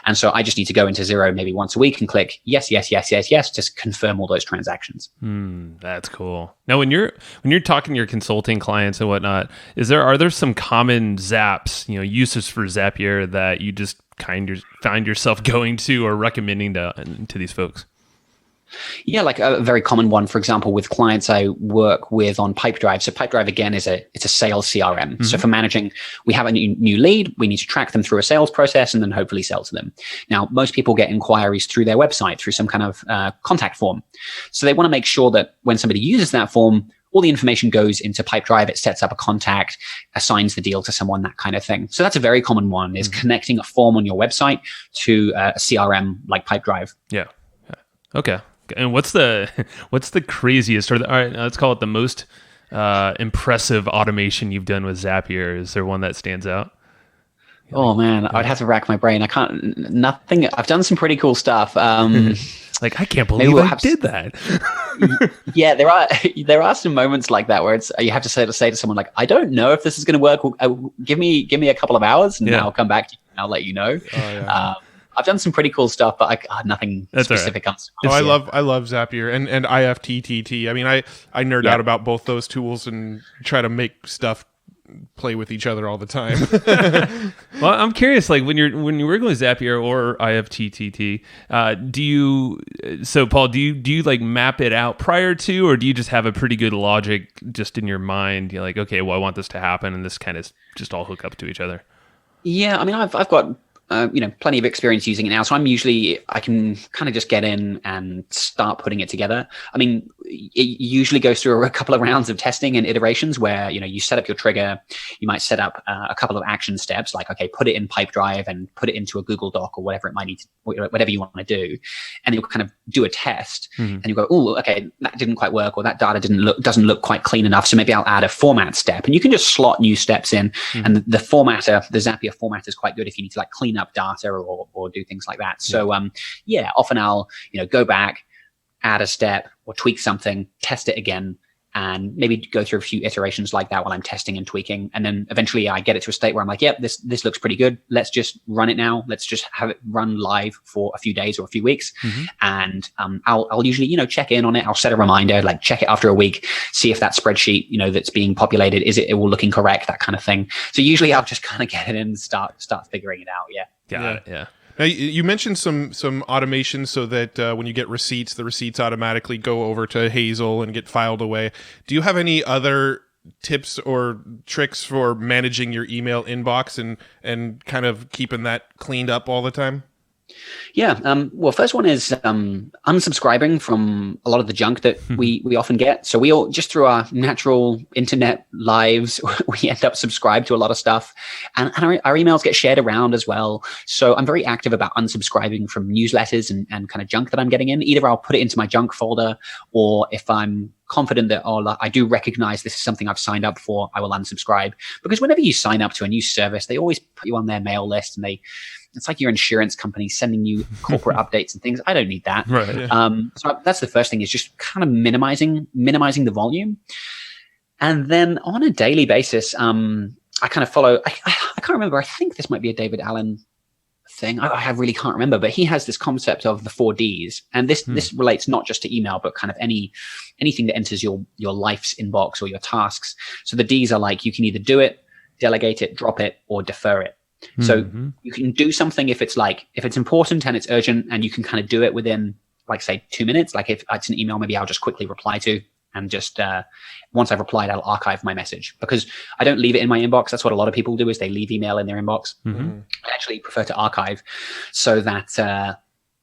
And so I just need to go into Xero maybe once a week and click yes to confirm all those transactions. That's cool. Now, when you're talking to your consulting clients and whatnot, are there some common Zaps, uses for Zapier that you just find yourself going to or recommending to these folks? Yeah, like a very common one, for example, with clients I work with on Pipedrive. So Pipedrive, again, it's a sales CRM. Mm-hmm. So for managing, we have a new lead, we need to track them through a sales process and then hopefully sell to them. Now, most people get inquiries through their website, through some kind of contact form. So they want to make sure that when somebody uses that form, all the information goes into Pipedrive. It sets up a contact, assigns the deal to someone, that kind of thing. So that's a very common one, is connecting a form on your website to a CRM like Pipedrive. Yeah. Okay. And what's the craziest, all right, let's call it the most impressive automation you've done with Zapier? Is there one that stands out? Oh man, I'd have to rack my brain. Nothing. I've done some pretty cool stuff. I can't believe I did that. Yeah, there are some moments like that where you have to say to someone like, I don't know if this is going to work. Give me a couple of hours and I'll come back to you and I'll let you know. Oh, yeah. I've done some pretty cool stuff, but nothing specific. Right. I love Zapier and IFTTT. I mean, I nerd out about both those tools and try to make stuff play with each other all the time. Well, I'm curious, like when you're working with Zapier or IFTTT, Paul, do you like map it out prior to, or do you just have a pretty good logic just in your mind? You're like, okay, well, I want this to happen, and this kind of just all hook up to each other. Yeah, I mean, I've got plenty of experience using it now. So I can kind of just get in and start putting it together. I mean, it usually goes through a couple of rounds of testing and iterations where, you set up your trigger. You might set up a couple of action steps, like, okay, put it in Pipedrive and put it into a Google Doc or whatever it might need to, whatever you want to do. And you'll kind of do a test and you go, oh, okay, that didn't quite work, or that data doesn't look quite clean enough. So maybe I'll add a format step, and you can just slot new steps in. And the Zapier format is quite good if you need to like clean up data or do things like that. So often I'll go back, add a step or tweak something, test it again, and maybe go through a few iterations like that while I'm testing and tweaking. And then eventually I get it to a state where I'm like, yep, this looks pretty good. Let's just run it now. Let's just have it run live for a few days or a few weeks. And I'll usually, check in on it. I'll set a reminder, like check it after a week, see if that spreadsheet, that's being populated, is it all looking correct, that kind of thing. So usually I'll just kind of get it in and start figuring it out. Yeah. Got it. Yeah. Now, you mentioned some automation so that when you get receipts, the receipts automatically go over to Hazel and get filed away. Do you have any other tips or tricks for managing your email inbox and kind of keeping that cleaned up all the time? Yeah. Well, first one is unsubscribing from a lot of the junk that we often get. So we all, just through our natural internet lives, we end up subscribed to a lot of stuff, and our emails get shared around as well. So I'm very active about unsubscribing from newsletters and kind of junk that I'm getting in. Either I'll put it into my junk folder, or if I'm confident that, I do recognize this is something I've signed up for, I will unsubscribe. Because whenever you sign up to a new service, they always put you on their mail list, and it's like your insurance company sending you corporate updates and things. I don't need that. Right. Yeah. So that's the first thing, is just kind of minimizing the volume. And then on a daily basis, I kind of follow, I can't remember. I think this might be a David Allen thing. I really can't remember, but he has this concept of the 4 Ds. And this relates not just to email, but kind of anything that enters your life's inbox or your tasks. So the Ds are like, you can either do it, delegate it, drop it, or defer it. So you can do something if it's important and it's urgent, and you can kind of do it within, like, say 2 minutes. Like if it's an email, maybe I'll just quickly reply to, and just once I've replied, I'll archive my message, because I don't leave it in my inbox. That's what a lot of people do, is they leave email in their inbox. I actually prefer to archive, so that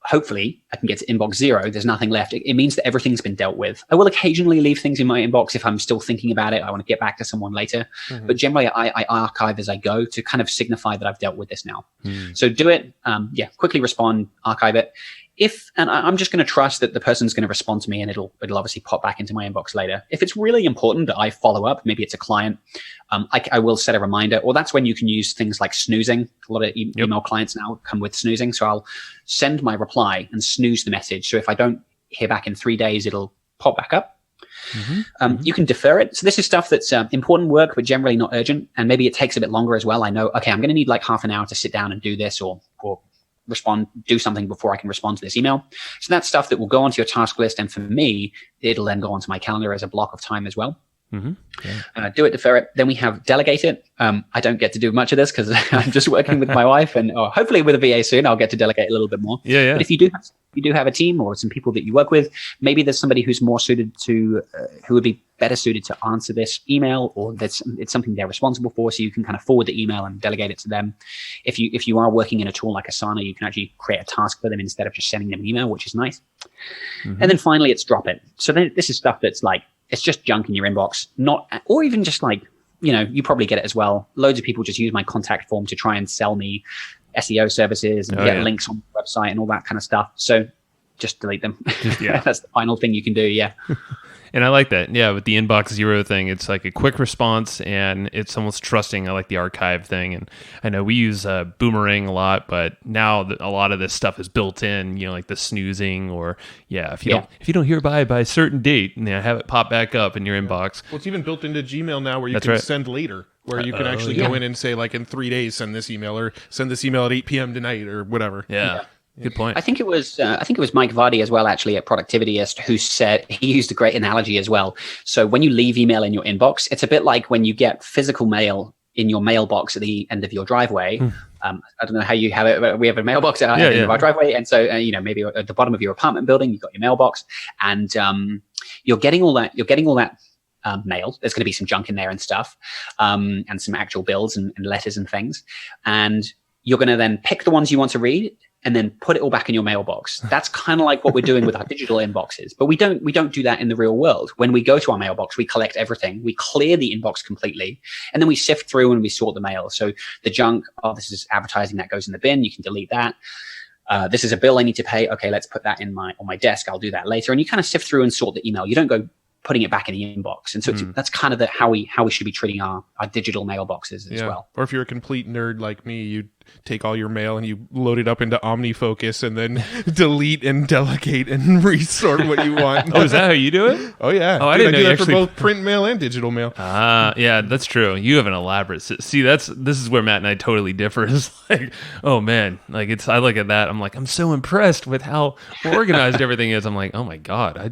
hopefully I can get to inbox 0. There's nothing left. It means that everything's been dealt with. I will occasionally leave things in my inbox if I'm still thinking about it. I want to get back to someone later. But generally, I archive as I go to kind of signify that I've dealt with this now. So do it. Quickly respond, archive it. And I'm just going to trust that the person's going to respond to me, and it'll obviously pop back into my inbox later. If it's really important that I follow up, maybe it's a client, I will set a reminder, or that's when you can use things like snoozing. A lot of email clients now come with snoozing. So I'll send my reply and snooze the message. So if I don't hear back in 3 days, it'll pop back up. You can defer it. So this is stuff that's important work, but generally not urgent. And maybe it takes a bit longer as well. I know, okay, I'm going to need like half an hour to sit down and do this or do something before I can respond to this email. So that's stuff that will go onto your task list. And for me, it'll then go onto my calendar as a block of time as well. Do it, defer it. Then we have delegate it. I don't get to do much of this because I'm just working with my wife, and hopefully with a VA soon, I'll get to delegate a little bit more. But if you do have a team or some people that you work with, maybe there's somebody who's more suited to, who would be better suited to answer this email, or it's something they're responsible for. So you can kind of forward the email and delegate it to them. If you are working in a tool like Asana, you can actually create a task for them instead of just sending them an email, which is nice. And then finally, it's drop it. So then this is stuff that's like, it's just junk in your inbox, or even just like, you probably get it as well. Loads of people just use my contact form to try and sell me SEO services and get links on the website and all that kind of stuff. So just delete them. That's the final thing you can do. Yeah. And I like that. Yeah, with the inbox 0 thing, it's like a quick response, and it's almost trusting. I like the archive thing. And I know we use Boomerang a lot, but now a lot of this stuff is built in, like the snoozing, or if you don't hear by a certain date, have it pop back up in your inbox. Well, it's even built into Gmail now where you can send later, where you can actually go in and say, like, in 3 days, send this email, or send this email at 8 p.m. tonight, or whatever. Yeah. Good point. I think it was Mike Vardy as well, actually, at Productivityist, who said, he used a great analogy as well. So when you leave email in your inbox, it's a bit like when you get physical mail in your mailbox at the end of your driveway. I don't know how you have it, but we have a mailbox at the end of our driveway. And so, maybe at the bottom of your apartment building, you've got your mailbox, and you're getting all that mail. There's going to be some junk in there and stuff, and some actual bills and letters and things. And you're going to then pick the ones you want to read and then put it all back in your mailbox. That's kind of like what we're doing with our digital inboxes. But we don't do that in the real world. When we go to our mailbox, we collect everything. We clear the inbox completely, and then we sift through and we sort the mail. So the junk, this is advertising, that goes in the bin. You can delete that. This is a bill I need to pay. Okay, let's put that on my desk. I'll do that later. And you kind of sift through and sort the email. You don't go putting it back in the inbox. And so that's kind of how we should be treating our digital mailboxes as well. Or if you're a complete nerd like me, you take all your mail and you load it up into OmniFocus and then delete and delegate and resort what you want. Is that how you do it? Oh, yeah. Oh, I didn't know do you that actually... for both print mail and digital mail. Yeah, that's true. You have an elaborate... See, this is where Matt and I totally differ. It's like, oh man, like I look at that, I'm like, I'm so impressed with how organized everything is. I'm like, oh my God, I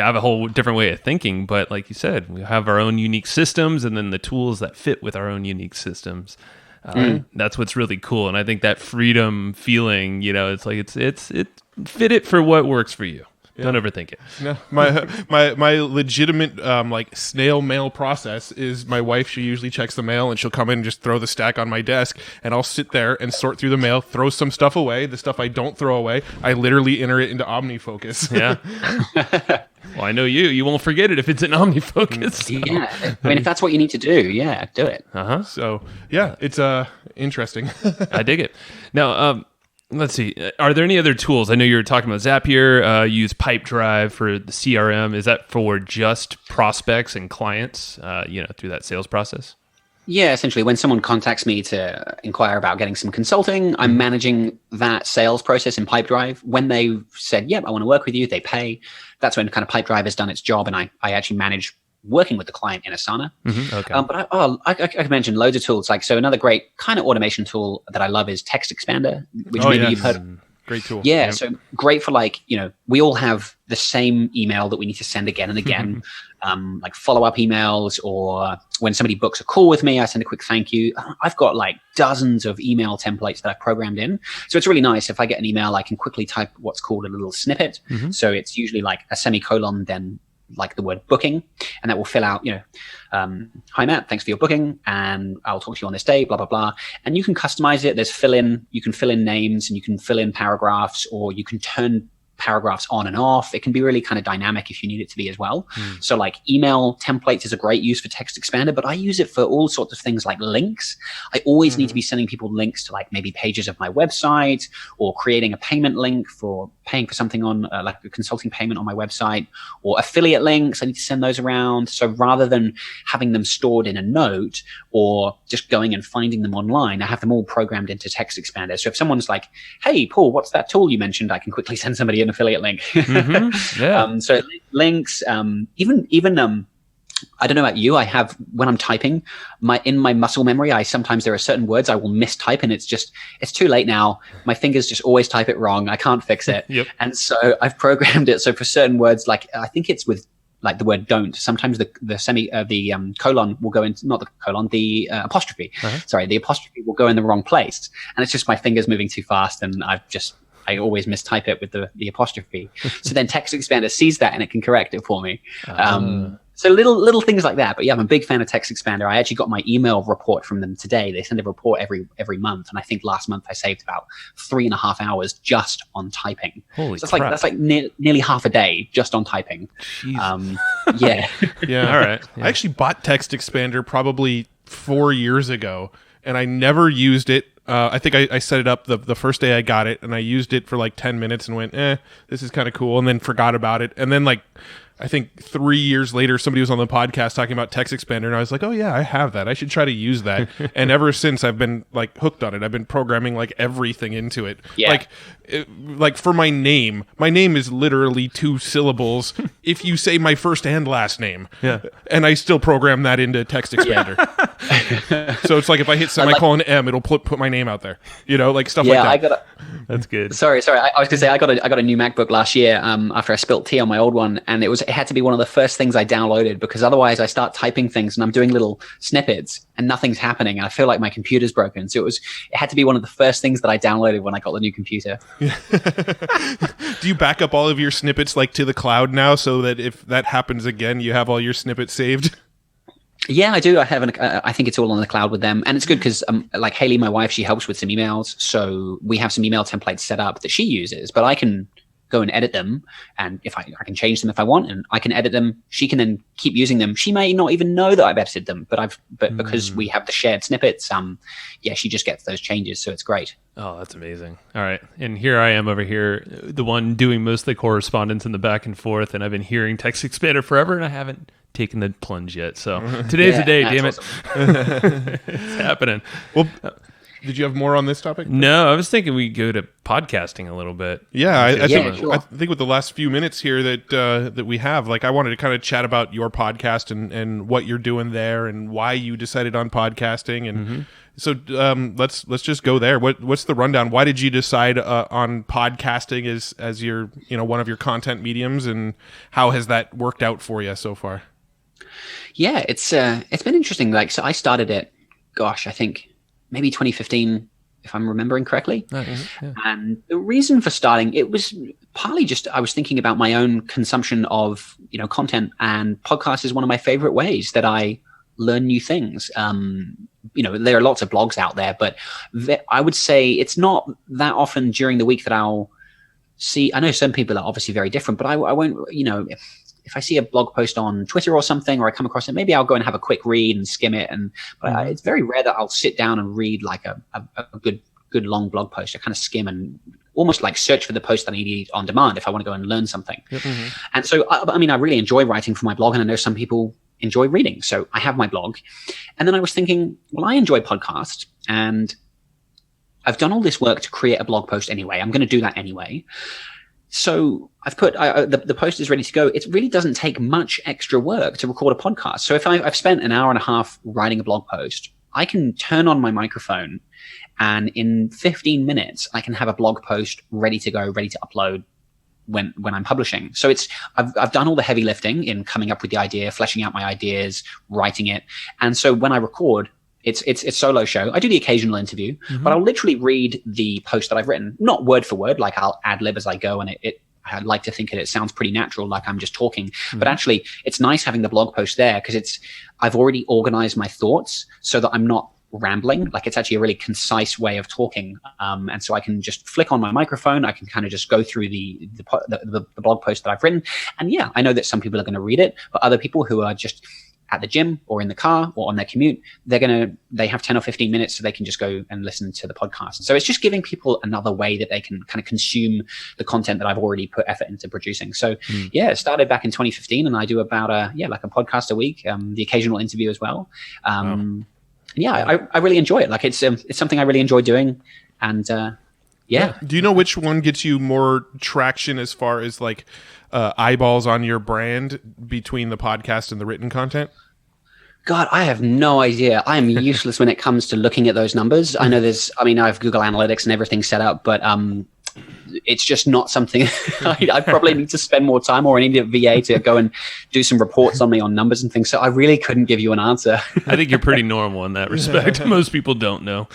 have a whole different way of thinking. But like you said, we have our own unique systems, and then the tools that fit with our own unique systems. That's what's really cool. And I think that freedom feeling, it's like it's fit it for what works for you. Yeah. Don't overthink it. No, my legitimate like snail mail process is my wife. She usually checks the mail and she'll come in and just throw the stack on my desk, and I'll sit there and sort through the mail, throw some stuff away. The stuff I don't throw away, I literally enter it into OmniFocus. Yeah. Well, I know you won't forget it if it's an OmniFocus. So. Yeah. I mean, if that's what you need to do, do it. So yeah, it's interesting. I dig it. Now, let's see. Are there any other tools? I know you were talking about Zapier. You use Pipedrive for the CRM. Is that for just prospects and clients, through that sales process? Yeah, essentially, when someone contacts me to inquire about getting some consulting, I'm managing that sales process in Pipedrive. When they've said, yep, I want to work with you, they pay. That's when kind of Pipedrive has done its job, and I actually manage working with the client in Asana. Okay. But I can mention loads of tools. So another great kind of automation tool that I love is Text Expander, which you've heard of. Great tool. Yeah, so great for we all have the same email that we need to send again and again, like follow-up emails, or when somebody books a call with me, I send a quick thank you. I've got like dozens of email templates that I've programmed in. So it's really nice. If I get an email, I can quickly type what's called a little snippet. So it's usually like a semicolon, then like the word booking, and that will fill out, hi Matt, thanks for your booking, and I'll talk to you on this day, blah, blah, blah. And you can customize it. You can fill in names, and you can fill in paragraphs, or you can turn paragraphs on and off. It can be really kind of dynamic if you need it to be as well. So like email templates is a great use for text expander, but I use it for all sorts of things like links. I always need to be sending people links to like maybe pages of my website, or creating a payment link for paying for something on like a consulting payment on my website, or affiliate links. I need to send those around. So rather than having them stored in a note or just going and finding them online, I have them all programmed into text expander. So if someone's like, hey, Paul, what's that tool you mentioned? I can quickly send somebody an affiliate link. So links, even I don't know about you. I have, when I'm typing, in my muscle memory, sometimes there are certain words I will mistype, and it's too late now. My fingers just always type it wrong. I can't fix it. And so I've programmed it so for certain words, like I think it's with like the word don't. Sometimes the colon will go into, not the colon, the apostrophe. Sorry, the apostrophe will go in the wrong place, and it's just my fingers moving too fast, and I always mistype it with the apostrophe. So then Text Expander sees that and it can correct it for me. So little things like that. But yeah, I'm a big fan of Text Expander. I actually got my email report from them today. They send a report every month, and I think last month I saved about 3.5 hours just on typing. Holy so crap. That's like nearly half a day just on typing. Yeah. Yeah. All right. Yeah. I actually bought Text Expander probably 4 years ago, and I never used it. I think I set it up the first day I got it, and I used it for like 10 minutes and went, this is kind of cool, and then forgot about it. And then like, I think 3 years later, somebody was on the podcast talking about Text Expander, and I was like, oh yeah, I have that. I should try to use that. And ever since, I've been like hooked on it. I've been programming like everything into it. Yeah. Like for my name is literally 2 syllables if you say my first and last name. Yeah. And I still program that into Text Expander. So it's like if I hit semicolon M, it'll put my name out there. Like stuff like that. That's good. Sorry. I was gonna say I got a new MacBook last year after I spilled tea on my old one, and it had to be one of the first things I downloaded, because otherwise I start typing things and I'm doing little snippets and nothing's happening, and I feel like my computer's broken. So it had to be one of the first things that I downloaded when I got the new computer. Do you back up all of your snippets like to the cloud now, so that if that happens again, you have all your snippets saved? Yeah, I do. I think it's all on the cloud with them, and it's good because like Haley, my wife, she helps with some emails, so we have some email templates set up that she uses, but I can go and edit them, and if I can change them if I want, and I can edit them. She can then keep using them. She may not even know that I've edited them, but because we have the shared snippets, she just gets those changes, so it's great. Oh, that's amazing. All right. And here I am over here, the one doing most of the correspondence and the back and forth, and I've been hearing Text Expander forever, and I haven't taken the plunge yet. So today's the day, damn it. Awesome. It's happening. Well, did you have more on this topic? No, I was thinking we go to podcasting a little bit. Yeah, I sure. think with the last few minutes here that we have, like, I wanted to kind of chat about your podcast and what you're doing there and why you decided on podcasting. And so let's just go there. What's the rundown? Why did you decide on podcasting as your one of your content mediums, and how has that worked out for you so far? Yeah, it's been interesting. Like, so I started it, I think maybe 2015, if I'm remembering correctly. Yeah. And the reason for starting, it was partly just I was thinking about my own consumption of content, and podcast is one of my favorite ways that I learn new things. There are lots of blogs out there, but I would say it's not that often during the week that I'll see. I know some people are obviously very different, but I won't, if I see a blog post on Twitter or something, or I come across it, maybe I'll go and have a quick read and skim it. But it's very rare that I'll sit down and read like a good long blog post. I kind of skim and almost like search for the post that I need on demand if I want to go and learn something. And so, I really enjoy writing for my blog, and I know some people enjoy reading. So I have my blog. And then I was thinking, well, I enjoy podcasts, and I've done all this work to create a blog post anyway. I'm going to do that anyway. So I've put the post is ready to go. It really doesn't take much extra work to record a podcast. So if I've spent an hour and a half writing a blog post, I can turn on my microphone, and in 15 minutes, I can have a blog post ready to go, ready to upload when I'm publishing. So I've done all the heavy lifting in coming up with the idea, fleshing out my ideas, writing it. And so when I record, it's a solo show. I do the occasional interview, but I'll literally read the post that I've written, not word for word, like I'll ad lib as I go, and I like to think it sounds pretty natural, like I'm just talking. But actually, it's nice having the blog post there because I've already organized my thoughts so that I'm not rambling. Like it's actually a really concise way of talking. And so I can just flick on my microphone. I can kind of just go through the blog post that I've written. And yeah, I know that some people are going to read it, but other people who are just at the gym or in the car or on their commute, they have 10 or 15 minutes so they can just go and listen to the podcast. So it's just giving people another way that they can kind of consume the content that I've already put effort into producing. So yeah, it started back in 2015 and I do about like a podcast a week, the occasional interview as well. Yeah, I really enjoy it. Like it's something I really enjoy doing. And yeah. Do you know which one gets you more traction as far as like eyeballs on your brand between the podcast and the written content? God, I have no idea. I am useless when it comes to looking at those numbers. I know I have Google Analytics and everything set up, but it's just not something I probably need to spend more time, or I need a VA to go and do some reports on me on numbers and things. So I really couldn't give you an answer. I think you're pretty normal in that respect. Most people don't know.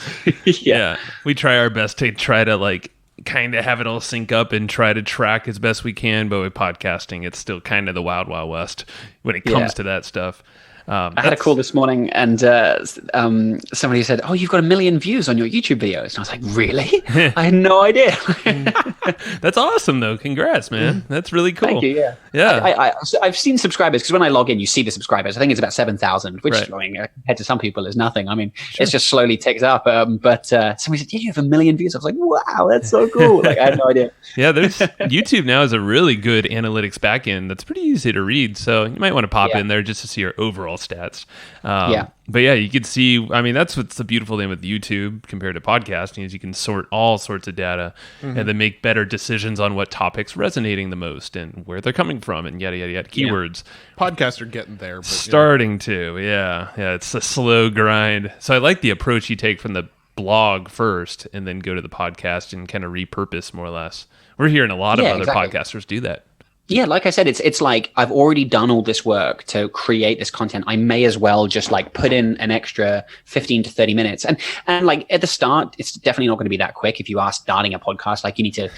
Yeah. We try our best to try to like kind of have it all sync up and try to track as best we can. But with podcasting, it's still kind of the wild, wild west when it comes to that stuff. I had a call this morning and somebody said, "Oh, you've got 1 million views on your YouTube videos." And I was like, "Really? I had no idea." That's awesome, though. Congrats, man. That's really cool. Thank you. Yeah. I've seen subscribers because when I log in, you see the subscribers. I think it's about 7,000, which I mean, compared to some people is nothing. I mean, it's just slowly ticks up. But somebody said, "Yeah, you have 1 million views." I was like, "Wow, that's so cool!" Like I had no idea. Yeah, there's YouTube now is a really good analytics backend that's pretty easy to read. So you might want to pop in there just to see your overall stats. But yeah, you can see, I mean, that's what's the beautiful thing with YouTube compared to podcasting is you can sort all sorts of data and then make better decisions on what topics resonating the most and where they're coming from and yada, yada, yada, keywords. Podcasts are getting there. But, starting to, yeah. It's a slow grind. So I like the approach you take from the blog first and then go to the podcast and kind of repurpose more or less. We're hearing a lot of other podcasters do that. Yeah, like I said, it's like I've already done all this work to create this content. I may as well just like put in an extra 15 to 30 minutes. And like at the start, it's definitely not going to be that quick. If you are starting a podcast, like you need to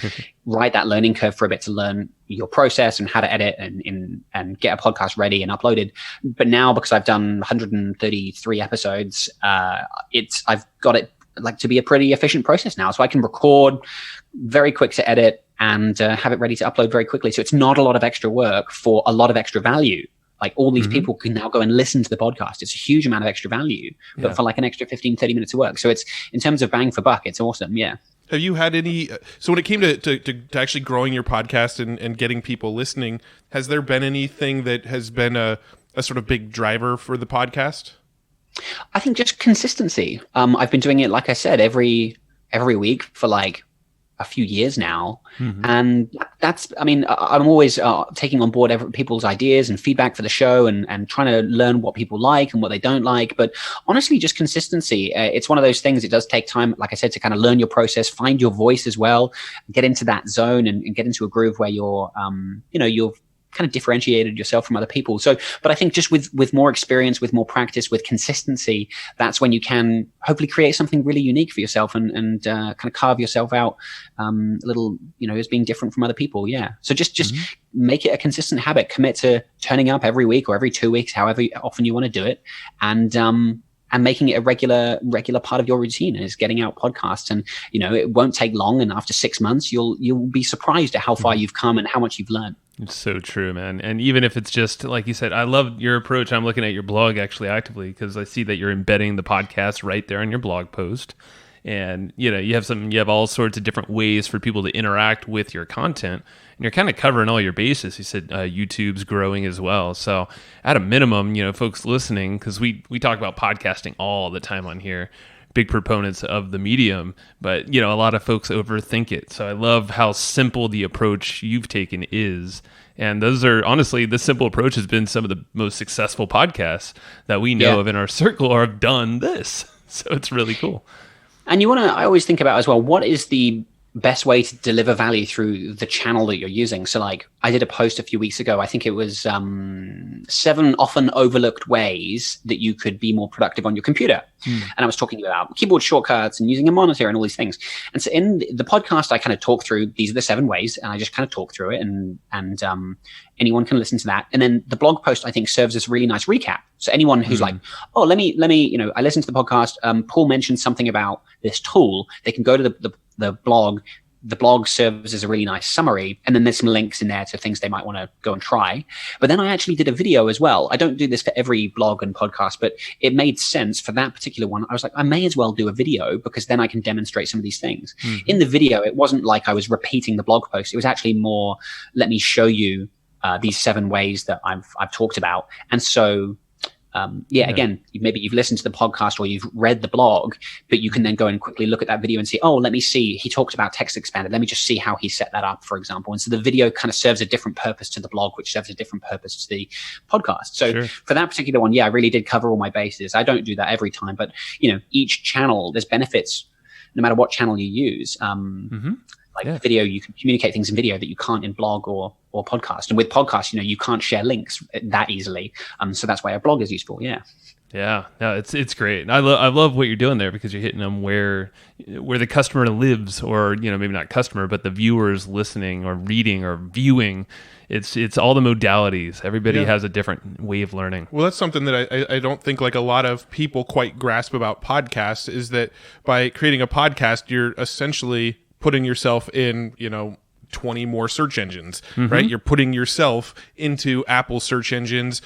write that learning curve for a bit to learn your process and how to edit and get a podcast ready and uploaded. But now because I've done 133 episodes, I've got it like to be a pretty efficient process now. So I can record, very quick to edit, and have it ready to upload very quickly. So it's not a lot of extra work for a lot of extra value. Like all these people can now go and listen to the podcast. It's a huge amount of extra value, but for like an extra 15, 30 minutes of work. So it's, in terms of bang for buck, it's awesome. Yeah. Have you had any, so when it came to actually growing your podcast and getting people listening, has there been anything that has been a sort of big driver for the podcast? I think just consistency. I've been doing it, like I said, every week for like a few years now. And that's, I mean, I'm always taking on board people's ideas and feedback for the show and trying to learn what people like and what they don't like. But honestly, just consistency. It's one of those things. It does take time, like I said, to kind of learn your process, find your voice as well, get into that zone and get into a groove where you're, you've kind of differentiated yourself from other people. So, but I think just with more experience, with more practice, with consistency, that's when you can hopefully create something really unique for yourself and kind of carve yourself out a little, as being different from other people. Yeah. So just make it a consistent habit, commit to turning up every week or every 2 weeks, however often you want to do it. And making it a regular part of your routine is getting out podcasts. And, it won't take long. And after 6 months, you'll be surprised at how far you've come and how much you've learned. It's so true, man. And even if it's just, like you said, I love your approach. I'm looking at your blog actually actively because I see that you're embedding the podcast right there on your blog post. And, you have all sorts of different ways for people to interact with your content. And you're kind of covering all your bases. You said YouTube's growing as well. So at a minimum, folks listening, because we talk about podcasting all the time on here, big proponents of the medium, but a lot of folks overthink it. So I love how simple the approach you've taken is. And those are honestly, this simple approach has been some of the most successful podcasts that we know of in our circle or have done this. So it's really cool. And I always think about as well, what is the best way to deliver value through the channel that you're using. So like I did a post a few weeks ago, I think it was 7 often overlooked ways that you could be more productive on your computer. And I was talking about keyboard shortcuts and using a monitor and all these things. And so in the podcast, I kind of talk through, these are the 7 ways, and I just kind of talk through it, and anyone can listen to that. And then the blog post, I think, serves as a really nice recap. So anyone who's like, oh, let me, I listened to the podcast, Paul mentioned something about this tool, they can go to the blog. The blog serves as a really nice summary, and then there's some links in there to things they might want to go and try. But then I actually did a video as well. I don't do this for every blog and podcast, but it made sense for that particular one. I was like, I may as well do a video because then I can demonstrate some of these things. In the video, it wasn't like I was repeating the blog post. It was actually more, let me show you these 7 ways that I've talked about. And so again, maybe you've listened to the podcast or you've read the blog, but you can then go and quickly look at that video and see, oh, let me see, he talked about text expanded. Let me just see how he set that up, for example. And so the video kind of serves a different purpose to the blog, which serves a different purpose to the podcast. So for that particular one, I really did cover all my bases. I don't do that every time, but each channel, there's benefits no matter what channel you use. Video, you can communicate things in video that you can't in blog or podcast. And with podcasts, you can't share links that easily. So that's why a blog is useful. Yeah, no, it's great. I love what you're doing there, because you're hitting them where the customer lives, or maybe not customer, but the viewers listening or reading or viewing. It's all the modalities. Everybody has a different way of learning. Well, that's something that I don't think like a lot of people quite grasp about podcasts, is that by creating a podcast, you're essentially putting yourself in, 20 more search engines, right? You're putting yourself into Apple search engines.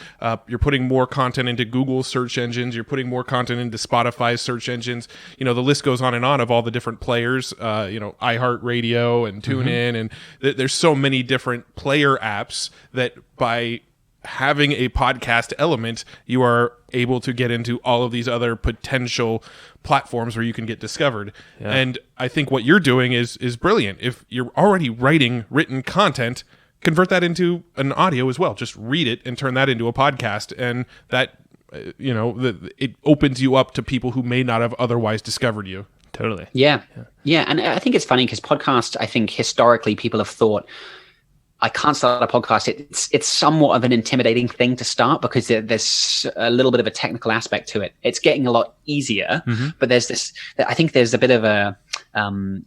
You're putting more content into Google search engines. You're putting more content into Spotify search engines. The list goes on of all the different players, iHeartRadio and TuneIn. And there's so many different player apps that by having a podcast element, you are able to get into all of these other potential platforms where you can get discovered. And I think what you're doing is brilliant. If you're already writing written content, convert that into an audio as well. Just read it and turn that into a podcast. And that, it opens you up to people who may not have otherwise discovered you. Totally. Yeah. And I think it's funny because podcasts, I think historically people have thought, I can't start a podcast. It's somewhat of an intimidating thing to start because there's a little bit of a technical aspect to it. It's getting a lot easier, but I think there's a bit of a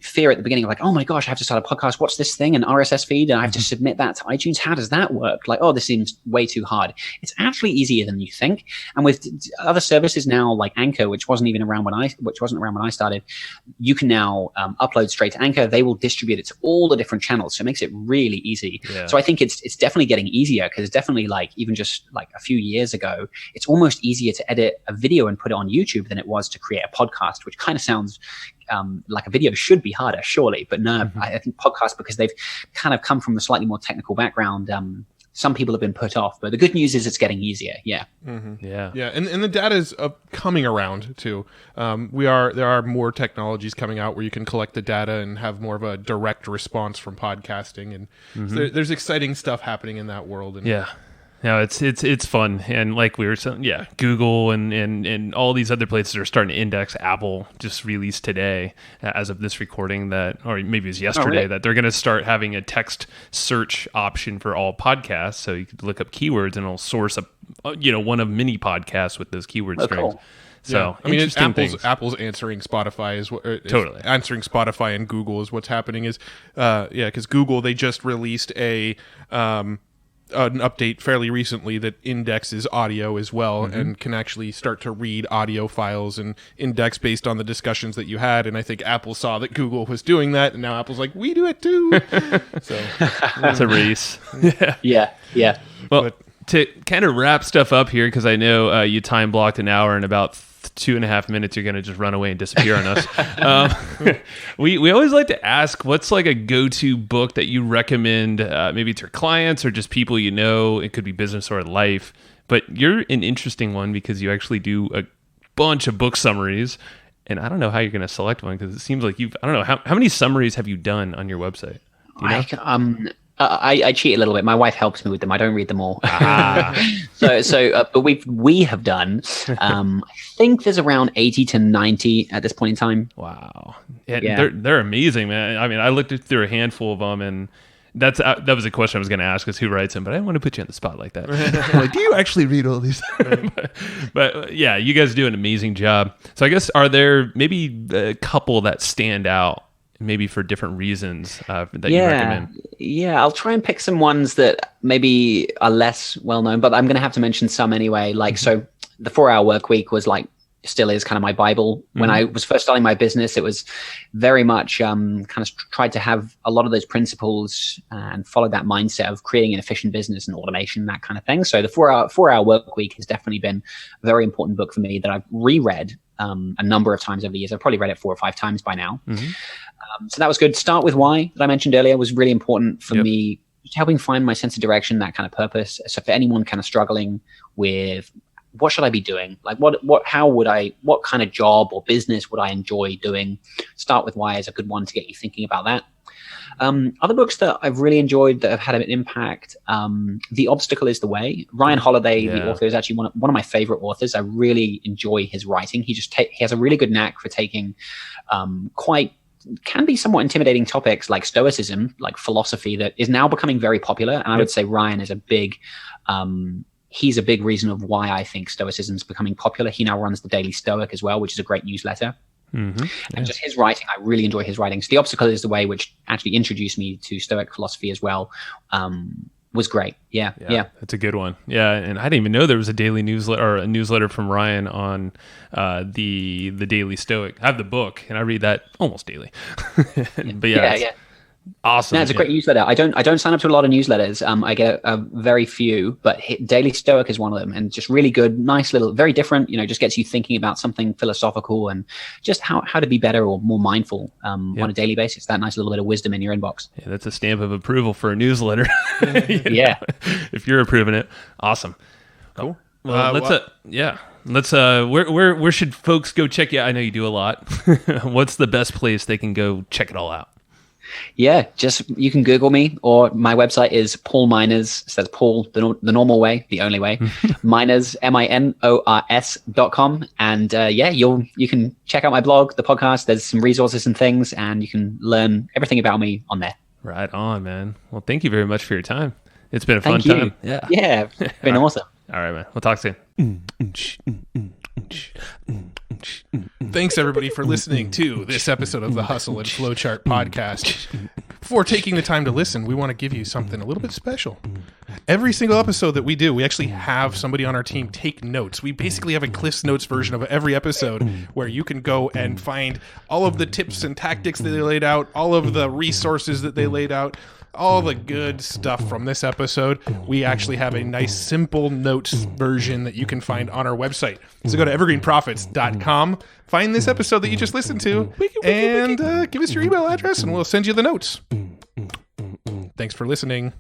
fear at the beginning of like, oh my gosh, I have to start a podcast. What's this thing? An RSS feed, and I have to submit that to iTunes. How does that work? Like, oh, this seems way too hard. It's actually easier than you think. And with other services now, like Anchor, which wasn't around when I started, you can now upload straight to Anchor. They will distribute it to all the different channels, so it makes it really easy. So I think it's definitely getting easier, because definitely like even just like a few years ago, it's almost easier to edit a video and put it on YouTube than it was to create a podcast, which kind of sounds like a video should be harder, surely. But no, I think podcasts, because they've kind of come from a slightly more technical background, some people have been put off. But the good news is it's getting easier. And the data is coming around too. There are more technologies coming out where you can collect the data and have more of a direct response from podcasting, and so there's exciting stuff happening in that world. And No, it's fun, and like we were saying, Google and all these other places are starting to index. Apple just released today, as of this recording, that, or maybe it was yesterday, that they're going to start having a text search option for all podcasts, so you could look up keywords and it'll source one of many podcasts with those keyword strings. Cool. So I mean, Apple's answering Spotify totally answering Spotify, and Google is what's happening is because Google, they just released an update fairly recently that indexes audio as well, and can actually start to read audio files and index based on the discussions that you had. And I think Apple saw that Google was doing that, and now Apple's like, we do it too. So it's a race. Yeah. Well, to kind of wrap stuff up here, because I know you time blocked an hour, and about 2.5 minutes you're going to just run away and disappear on us. We always like to ask, what's like a go-to book that you recommend, maybe to your clients or just people you know? It could be business or life, but you're an interesting one because you actually do a bunch of book summaries, and I don't know how you're going to select one, because it seems like I don't know, how many summaries have you done on your website? Do you know? I cheat a little bit. My wife helps me with them. I don't read them all. But we have done. I think there's around 80 to 90 at this point in time. Wow, they're amazing, man. I mean, I looked through a handful of them, and that was a question I was going to ask, is who writes them, but I didn't want to put you on the spot like that. Like, do you actually read all these? but yeah, you guys do an amazing job. So I guess, are there maybe a couple that stand out, maybe for different reasons, that you recommend? Yeah, I'll try and pick some ones that maybe are less well known, but I'm going to have to mention some anyway. Like, so the 4-Hour Work Week was still is kind of my Bible. When I was first starting my business, it was very much kind of tried to have a lot of those principles and follow that mindset of creating an efficient business and automation, that kind of thing. So the 4-Hour Work Week has definitely been a very important book for me that I've reread a number of times over the years. I've probably read it 4 or 5 times by now. So that was good. Start with Why, that I mentioned earlier, was really important for me, just helping find my sense of direction, that kind of purpose. So for anyone kind of struggling with, what should I be doing? Like, what kind of job or business would I enjoy doing? Start with Why is a good one to get you thinking about that. Other books that I've really enjoyed that have had an impact, The Obstacle is the Way. Ryan Holiday, the author, is actually one of my favorite authors. I really enjoy his writing. He has a really good knack for taking can be somewhat intimidating topics like Stoicism, like philosophy, that is now becoming very popular. And I would say Ryan is he's a big reason of why I think Stoicism is becoming popular. He now runs the Daily Stoic as well, which is a great newsletter. And just his writing, I really enjoy his writings. The Obstacle is the Way, which actually introduced me to Stoic philosophy as well, was great. Yeah. That's a good one. Yeah, and I didn't even know there was a daily newsletter, or a newsletter from Ryan on the Daily Stoic. I have the book, and I read that almost daily. But yeah. Awesome. No, it's a great newsletter. I don't sign up to a lot of newsletters. I get a very few, but Daily Stoic is one of them, and just really good, nice little, very different. Just gets you thinking about something philosophical and just how to be better or more mindful on a daily basis. That nice little bit of wisdom in your inbox. Yeah, that's a stamp of approval for a newsletter. If you're approving it, awesome. Cool. Well, let's where should folks go check you out? I know you do a lot. What's the best place they can go check it all out? Yeah, just you can Google me, or my website is Paul Miners. So that's Paul the normal way, the only way. Miners, minors.com. And you can check out my blog, the podcast. There's some resources and things, and you can learn everything about me on there. Right on, man. Well, thank you very much for your time. It's been a fun time. Yeah, been awesome. All right, man. We'll talk soon. Thanks, everybody, for listening to this episode of the Hustle and Flowchart podcast. Before taking the time to listen, we want to give you something a little bit special. Every single episode that we do, we actually have somebody on our team take notes. We basically have a Cliff's Notes version of every episode where you can go and find all of the tips and tactics that they laid out, all of the resources that they laid out, all the good stuff from this episode. We actually have a nice simple notes version that you can find on our website. So go to evergreenprofits.com, find this episode that you just listened to, and give us your email address and we'll send you the notes. Thanks for listening.